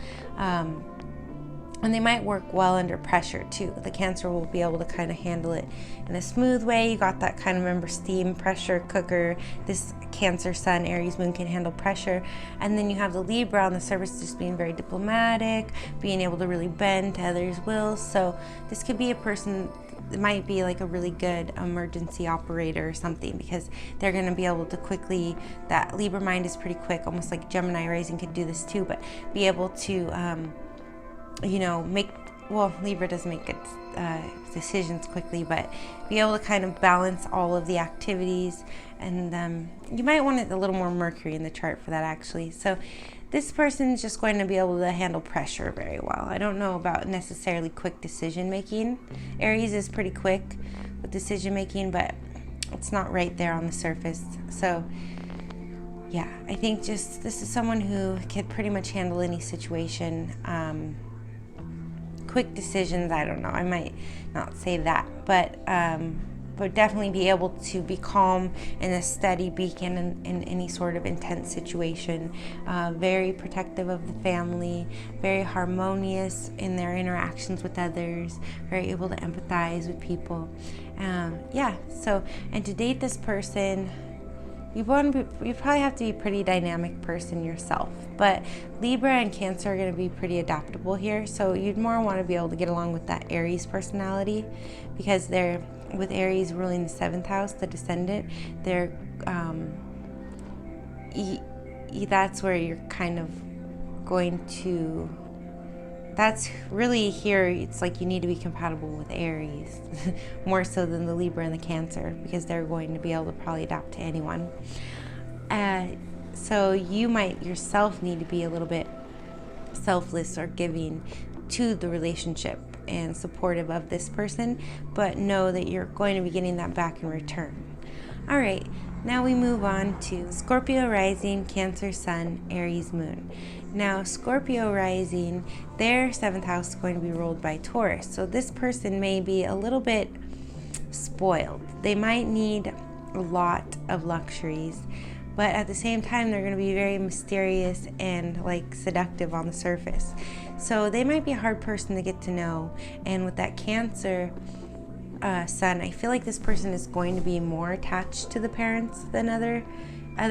And they might work well under pressure too. The Cancer will be able to kind of handle it in a smooth way. You got that kind of, remember, steam pressure cooker. This Cancer sun, Aries moon can handle pressure. And then you have the Libra on the surface just being very diplomatic, being able to really bend to others' wills. So this could be a person that might be like a really good emergency operator or something, because they're going to be able to quickly, that Libra mind is pretty quick, almost like Gemini Rising could do this too, but be able to Libra doesn't make good decisions quickly, but be able to kind of balance all of the activities. And you might want a little more Mercury in the chart for that, actually. So this person is just going to be able to handle pressure very well. I don't know about necessarily quick decision making. Aries is pretty quick with decision making, but it's not right there on the surface. So yeah, I think just this is someone who can pretty much handle any situation. Quick decisions, I don't know, I might not say that, but definitely be able to be calm and a steady beacon in any sort of intense situation. Very protective of the family, very harmonious in their interactions with others, very able to empathize with people. And to date this person, you probably have to be a pretty dynamic person yourself, but Libra and Cancer are going to be pretty adaptable here, so you'd more want to be able to get along with that Aries personality, because they're, with Aries ruling the 7th house, the descendant, they're that's where you're kind of going to, that's really here, it's like you need to be compatible with Aries more so than the Libra and the Cancer, because they're going to be able to probably adapt to anyone. So you might yourself need to be a little bit selfless or giving to the relationship and supportive of this person, but know that you're going to be getting that back in return. All right, now we move on to Scorpio Rising, Cancer Sun, Aries Moon. Now, Scorpio Rising, their 7th house is going to be ruled by Taurus. So this person may be a little bit spoiled. They might need a lot of luxuries, but at the same time, they're going to be very mysterious and like seductive on the surface. So they might be a hard person to get to know. And with that Cancer sun, I feel like this person is going to be more attached to the parents than other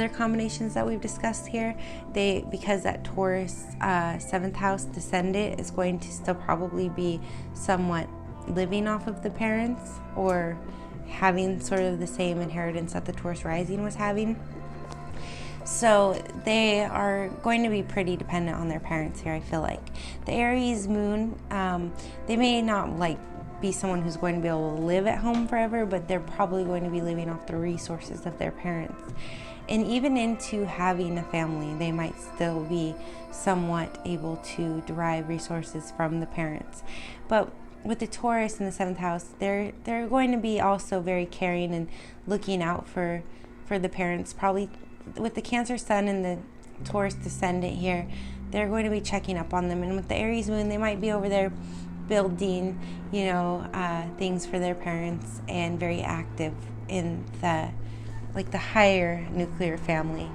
combinations that we've discussed here. Because that Taurus 7th house descendant is going to still probably be somewhat living off of the parents, or having sort of the same inheritance that the Taurus rising was having. So they are going to be pretty dependent on their parents here, I feel like. The Aries moon, they may not be someone who's going to be able to live at home forever, but they're probably going to be living off the resources of their parents. And even into having a family, they might still be somewhat able to derive resources from the parents. But with the Taurus in the 7th house, they're going to be also very caring and looking out for the parents. Probably with the Cancer sun and the Taurus descendant here, they're going to be checking up on them. And with the Aries Moon, they might be over there building, you know, things for their parents, and very active in the higher nuclear family.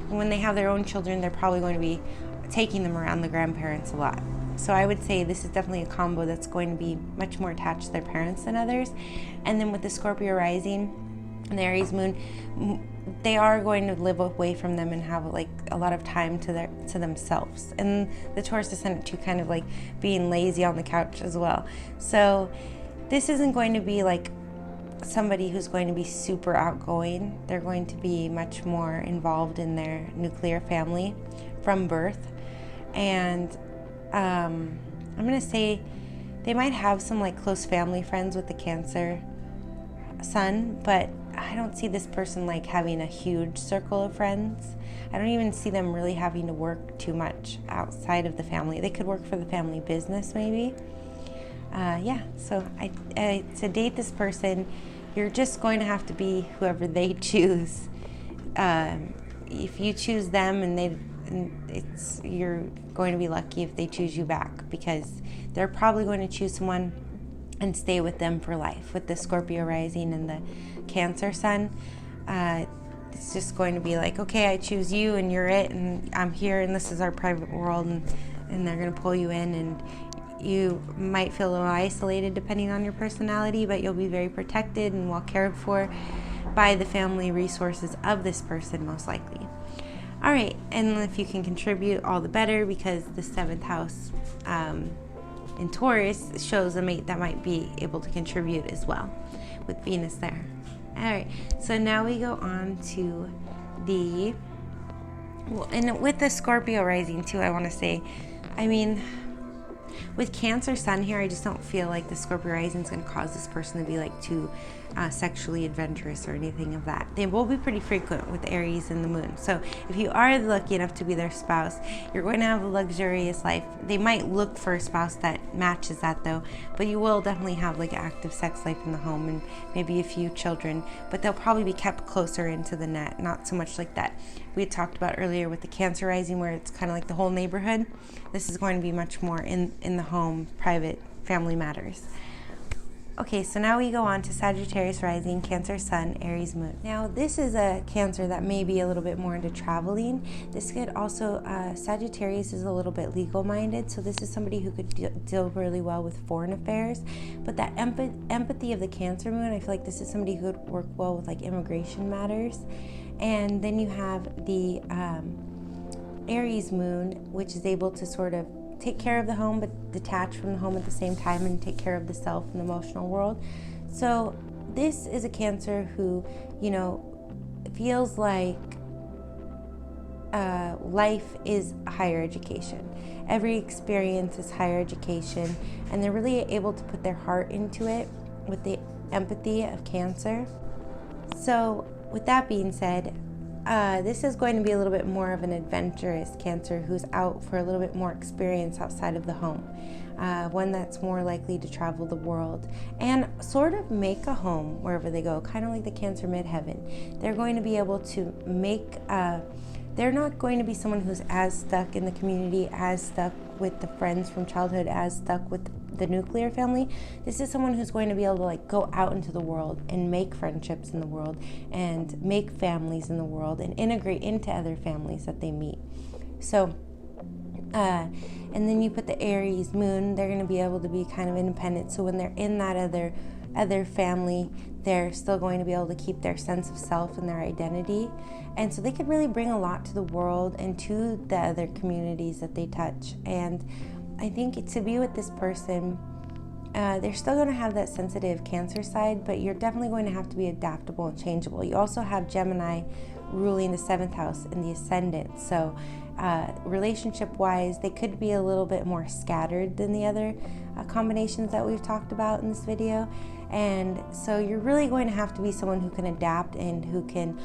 And when they have their own children, they're probably going to be taking them around the grandparents a lot. So I would say this is definitely a combo that's going to be much more attached to their parents than others. And then with the Scorpio Rising and the Aries Moon, they are going to live away from them and have like a lot of time to themselves. And the Taurus Ascendant too, kind of like being lazy on the couch as well. So this isn't going to be like somebody who's going to be super outgoing. They're going to be much more involved in their nuclear family from birth. And I'm going to say they might have some like close family friends with the Cancer Sun, but I don't see this person like having a huge circle of friends. I don't even see them really having to work too much outside of the family. They could work for the family business maybe. So to date this person, you're just going to have to be whoever they choose. If you choose them, you're going to be lucky if they choose you back, because they're probably going to choose someone and stay with them for life. With the Scorpio Rising and the Cancer Sun, it's just going to be like, okay, I choose you and you're it, and I'm here and this is our private world, and they're going to pull you in, and you might feel a little isolated depending on your personality, but you'll be very protected and well cared for by the family resources of this person, most likely. All right, and if you can contribute, all the better, because the 7th house in Taurus shows a mate that might be able to contribute as well, with Venus there. All right, so now we go on to and with the Scorpio Rising too, I want to say, I mean, with Cancer Sun here, I just don't feel like the Scorpio Rising is going to cause this person to be like too sexually adventurous or anything of that. They will be pretty frequent with Aries and the Moon. So if you are lucky enough to be their spouse, you're going to have a luxurious life. They might look for a spouse that matches that though, but you will definitely have like active sex life in the home and maybe a few children, but they'll probably be kept closer into the net, not so much like that we had talked about earlier with the Cancer Rising, where it's kind of like the whole neighborhood. This is going to be much more in the home, private family matters. Okay, so now we go on to Sagittarius Rising, Cancer Sun, Aries Moon. Now, this is a Cancer that may be a little bit more into traveling. This could also, Sagittarius is a little bit legal-minded, so this is somebody who could deal really well with foreign affairs. But that empathy of the Cancer Moon, I feel like this is somebody who could work well with like immigration matters. And then you have the Aries Moon, which is able to sort of take care of the home but detach from the home at the same time and take care of the self and emotional world. So this is a Cancer who, you know, feels like life is higher education. Every experience is higher education, and they're really able to put their heart into it with the empathy of Cancer. So with that being said, this is going to be a little bit more of an adventurous Cancer who's out for a little bit more experience outside of the home. One that's more likely to travel the world and sort of make a home wherever they go, kind of like the Cancer midheaven. They're going to be able to make, they're not going to be someone who's as stuck in the community, as stuck with the friends from childhood, as stuck with the nuclear family. This is someone who's going to be able to like go out into the world and make friendships in the world and make families in the world and integrate into other families that they meet. So and then you put the Aries Moon, they're going to be able to be kind of independent. So when they're in that other family, they're still going to be able to keep their sense of self and their identity. And so they could really bring a lot to the world and to the other communities that they touch. And I think to be with this person, they're still going to have that sensitive Cancer side, but you're definitely going to have to be adaptable and changeable. You also have Gemini ruling the 7th house in the ascendant. So relationship-wise, they could be a little bit more scattered than the other combinations that we've talked about in this video. And so you're really going to have to be someone who can adapt and who can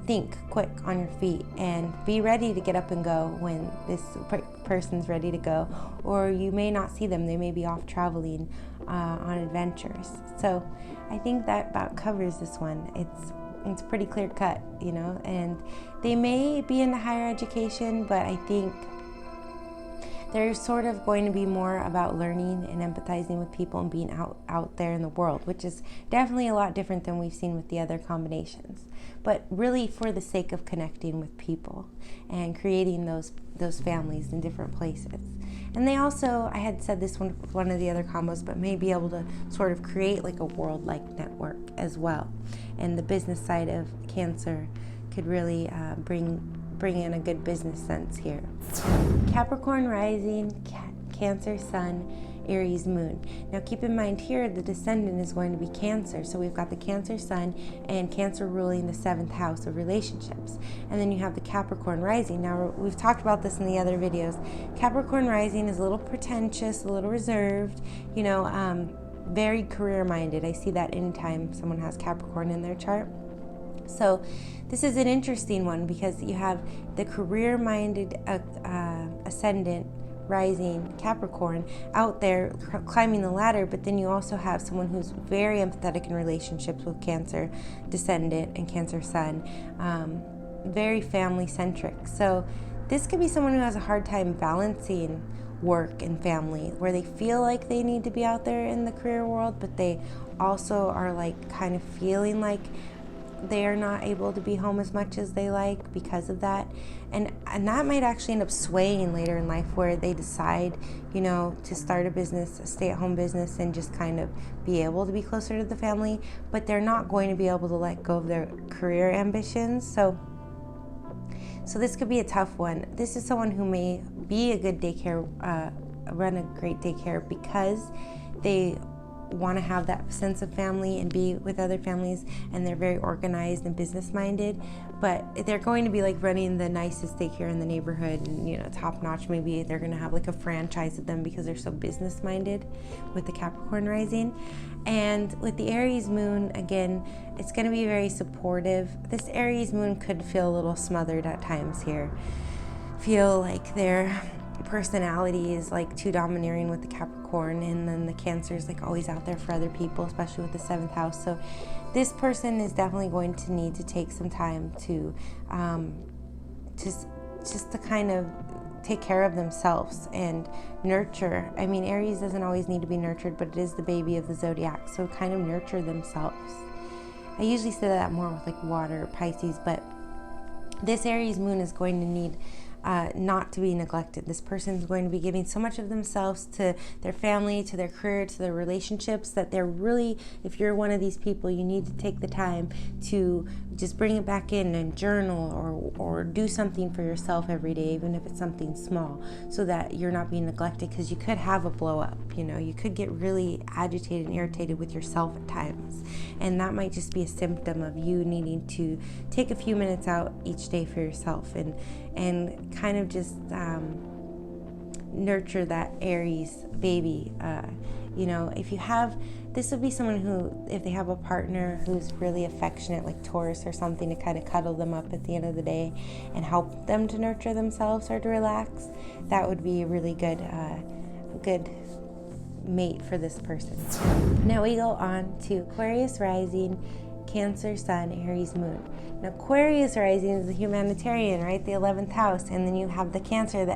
think quick on your feet and be ready to get up and go when this person's ready to go. Or you may not see them. They may be off traveling on adventures. So I think that about covers this one. It's pretty clear cut, you know, and they may be into higher education, but I think they're sort of going to be more about learning and empathizing with people and being out there in the world, which is definitely a lot different than we've seen with the other combinations, but really for the sake of connecting with people and creating those families in different places. And they also, I had said this one of the other combos, but may be able to sort of create like a world-like network as well. And the business side of Cancer could really bring in a good business sense here. Capricorn Rising, Cancer Sun, Aries Moon. Now keep in mind here the descendant is going to be Cancer, so we've got the Cancer Sun and Cancer ruling the 7th house of relationships, and then you have the Capricorn Rising. Now we've talked about this in the other videos. Capricorn Rising is a little pretentious, a little reserved, you know, very career minded. I see that anytime someone has Capricorn in their chart. So this is an interesting one because you have the career-minded ascendant rising Capricorn out there climbing the ladder, but then you also have someone who's very empathetic in relationships with Cancer descendant and Cancer Sun, very family-centric. So this could be someone who has a hard time balancing work and family, where they feel like they need to be out there in the career world, but they also are like kind of feeling like they are not able to be home as much as they like because of that, and that might actually end up swaying later in life, where they decide, you know, to start a business, a stay-at-home business, and just kind of be able to be closer to the family, but they're not going to be able to let go of their career ambitions. So this could be a tough one. This is someone who may be a good daycare, run a great daycare because they want to have that sense of family and be with other families, and they're very organized and business minded, but they're going to be like running the nicest daycare in the neighborhood and, you know, top notch. Maybe they're going to have like a franchise of them because they're so business minded with the Capricorn Rising. And with the Aries Moon, again, it's going to be very supportive. This Aries Moon could feel a little smothered at times here, feel like their personality is like too domineering with the Capricorn, and then the Cancer is like always out there for other people, especially with the 7th house. So this person is definitely going to need to take some time to just to kind of take care of themselves and nurture. I mean, Aries doesn't always need to be nurtured, but it is the baby of the zodiac, so kind of nurture themselves. I usually say that more with like water, Pisces, but this Aries Moon is going to need not to be neglected. This person is going to be giving so much of themselves to their family, to their career, to their relationships, that they're really, if you're one of these people, you need to take the time to just bring it back in and journal or do something for yourself every day, even if it's something small, so that you're not being neglected, because you could have a blow up, you know, you could get really agitated and irritated with yourself at times, and that might just be a symptom of you needing to take a few minutes out each day for yourself and kind of just nurture that Aries baby. You know, if you have, this would be someone who, if they have a partner who's really affectionate, like Taurus or something, to kind of cuddle them up at the end of the day and help them to nurture themselves or to relax, that would be a really good mate for this person. Now we go on to Aquarius Rising, Cancer Sun, Aries Moon. Now Aquarius Rising is the humanitarian, right? The 11th house, and then you have the Cancer, the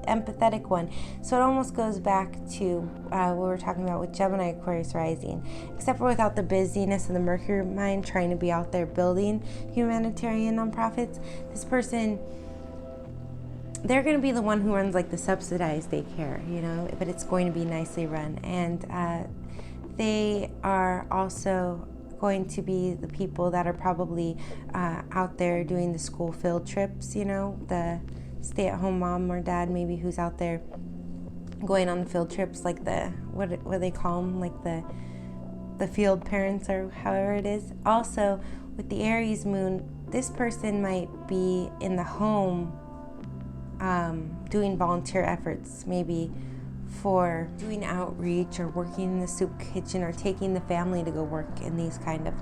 empathetic one. So it almost goes back to what we were talking about with Gemini Aquarius Rising, except for without the busyness of the Mercury mind trying to be out there building humanitarian nonprofits. This person, they're going to be the one who runs like the subsidized daycare, you know, but it's going to be nicely run. And they are also going to be the people that are probably out there doing the school field trips, you know, the stay-at-home mom or dad maybe who's out there going on the field trips, like the, what do they call them, like the field parents or however it is. Also, with the Aries Moon, this person might be in the home doing volunteer efforts, maybe for doing outreach or working in the soup kitchen or taking the family to go work in these kind of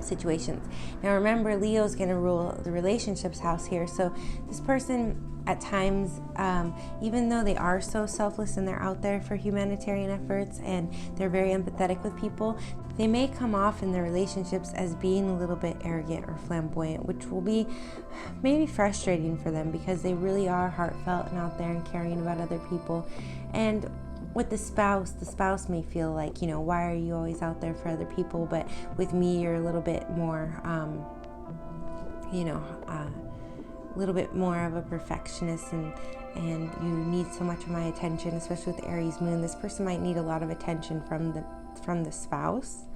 situations. Now remember, Leo's going to rule the relationships house here, so this person at times, even though they are so selfless and they're out there for humanitarian efforts and they're very empathetic with people, they may come off in their relationships as being a little bit arrogant or flamboyant, which will be maybe frustrating for them because they really are heartfelt and out there and caring about other people. And with the spouse may feel like, why are you always out there for other people? But with me, you're a little bit more, a little bit more of a perfectionist, and you need so much of my attention, especially with Aries Moon. This person might need a lot of attention from the spouse,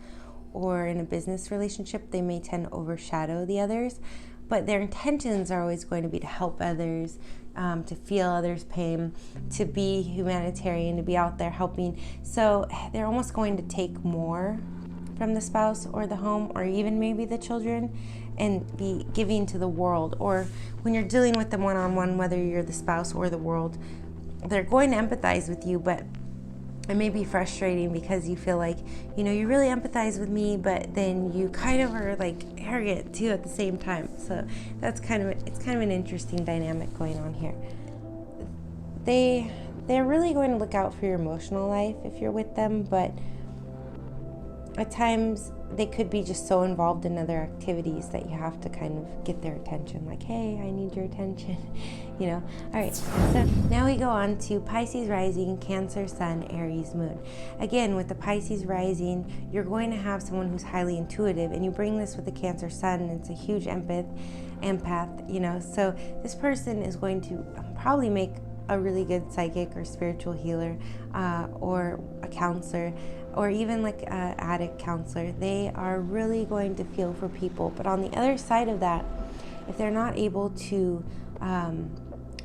or in a business relationship, they may tend to overshadow the others, but their intentions are always going to be to help others, to feel others' pain, to be humanitarian, to be out there helping. So they're almost going to take more from the spouse or the home, or even maybe the children, and be giving to the world. Or when you're dealing with them one-on-one, whether you're the spouse or the world, they're going to empathize with you, but it may be frustrating because you feel like, you really empathize with me, but then you kind of are like arrogant too at the same time. So it's kind of an interesting dynamic going on here. They're really going to look out for your emotional life if you're with them, but at times they could be just so involved in other activities that you have to kind of get their attention, like, hey, I need your attention. All right, so now we go on to Pisces Rising, Cancer Sun, Aries Moon. Again, with the Pisces Rising, you're going to have someone who's highly intuitive, and you bring this with the Cancer Sun, and it's a huge empath, so this person is going to probably make a really good psychic or spiritual healer, or a counselor, or even like an addict counselor. They are really going to feel for people. But on the other side of that, if they're not able to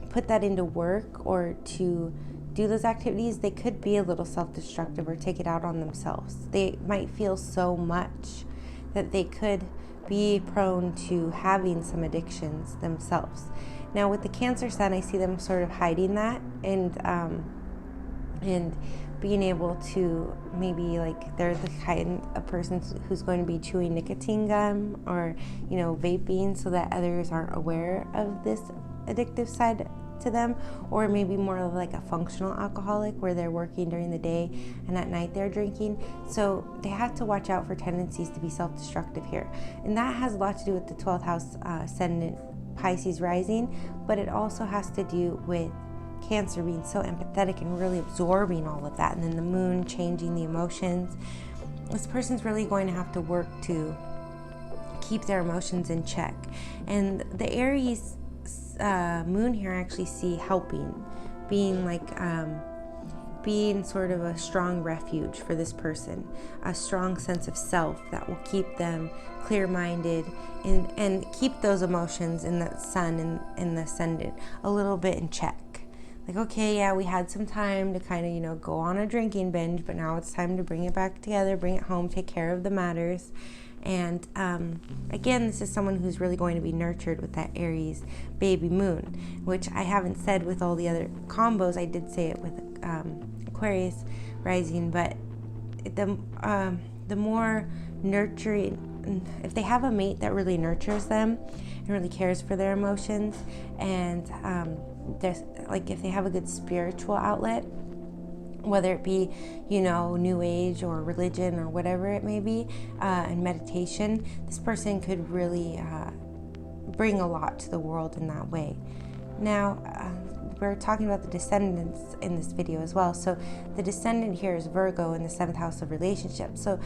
put that into work or to do those activities, they could be a little self-destructive or take it out on themselves. They might feel so much that they could be prone to having some addictions themselves. Now with the Cancer Sun, I see them sort of hiding that and being able to maybe, like, they're the kind of person who's going to be chewing nicotine gum or vaping, so that others aren't aware of this addictive side to them, or maybe more of like a functional alcoholic where they're working during the day and at night they're drinking. So they have to watch out for tendencies to be self-destructive here, and that has a lot to do with the 12th house ascendant Pisces rising, but it also has to do with Cancer being so empathetic and really absorbing all of that, and then the moon changing the emotions. This person's really going to have to work to keep their emotions in check. And the Aries moon here I actually see helping, being like being sort of a strong refuge for this person, a strong sense of self that will keep them clear-minded and keep those emotions in the sun and the ascendant a little bit in check. Like, okay, yeah, we had some time to kind of, go on a drinking binge, but now it's time to bring it back together, bring it home, take care of the matters. And again, this is someone who's really going to be nurtured with that Aries baby moon, which I haven't said with all the other combos. I did say it with Aquarius rising, but the more nurturing, if they have a mate that really nurtures them and really cares for their emotions, and there's, like, if they have a good spiritual outlet, whether it be, new age or religion or whatever it may be, and meditation, this person could really bring a lot to the world in that way. Now, we're talking about the descendants in this video as well. So the descendant here is Virgo in the 7th house of relationships. So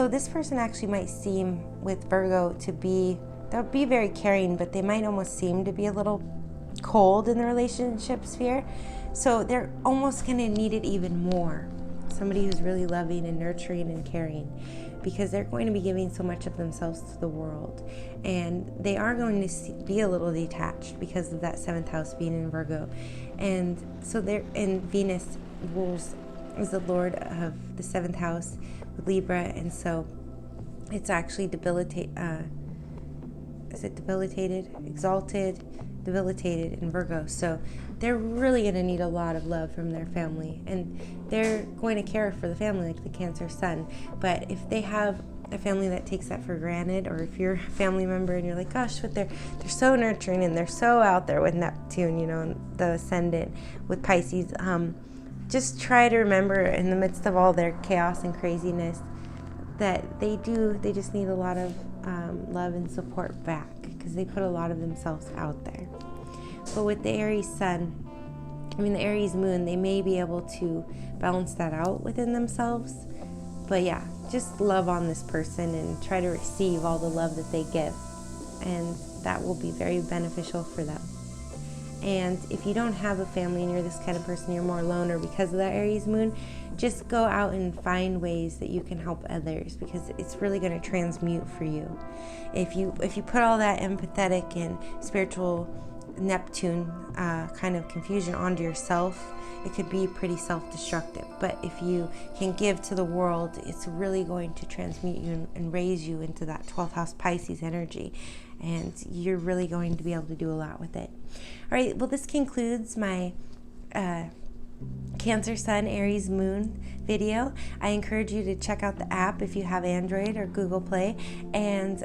this person actually might seem with Virgo to be, they'll be very caring, but they might almost seem to be a little cold in the relationship sphere. So they're almost going to need it even more. Somebody who's really loving and nurturing and caring, because they're going to be giving so much of themselves to the world. And they are going to be a little detached because of that 7th house being in Virgo. And so Venus is the lord of the 7th house with Libra. And so it's actually debilitated, debilitated in Virgo. So they're really going to need a lot of love from their family, and they're going to care for the family like the Cancer Sun. But if they have a family that takes that for granted, or if you're a family member and you're like, gosh, but they're so nurturing and they're so out there with Neptune, and the ascendant with Pisces, just try to remember, in the midst of all their chaos and craziness, that they just need a lot of love and support back, because they put a lot of themselves out there. But with the Aries Sun, the Aries Moon, they may be able to balance that out within themselves. But yeah, just love on this person and try to receive all the love that they give, and that will be very beneficial for them. And if you don't have a family and you're this kind of person, you're more alone, or because of that Aries Moon, just go out and find ways that you can help others, because it's really going to transmute for you. If you put all that empathetic and spiritual Neptune kind of confusion onto yourself, it could be pretty self-destructive. But if you can give to the world, it's really going to transmute you and raise you into that 12th house Pisces energy, and you're really going to be able to do a lot with it. All right, well, this concludes my Cancer Sun, Aries Moon video. I encourage you to check out the app if you have Android or Google Play, and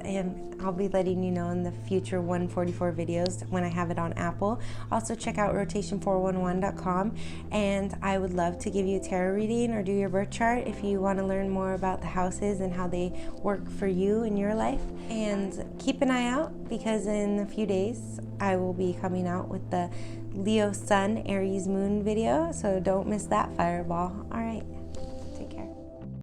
I'll be letting you know in the future 144 videos when I have it on Apple. Also check out rotation411.com, and I would love to give you a tarot reading or do your birth chart if you want to learn more about the houses and how they work for you in your life. And keep an eye out, because in a few days I will be coming out with the Leo Sun, Aries Moon video, so don't miss that fireball. All right.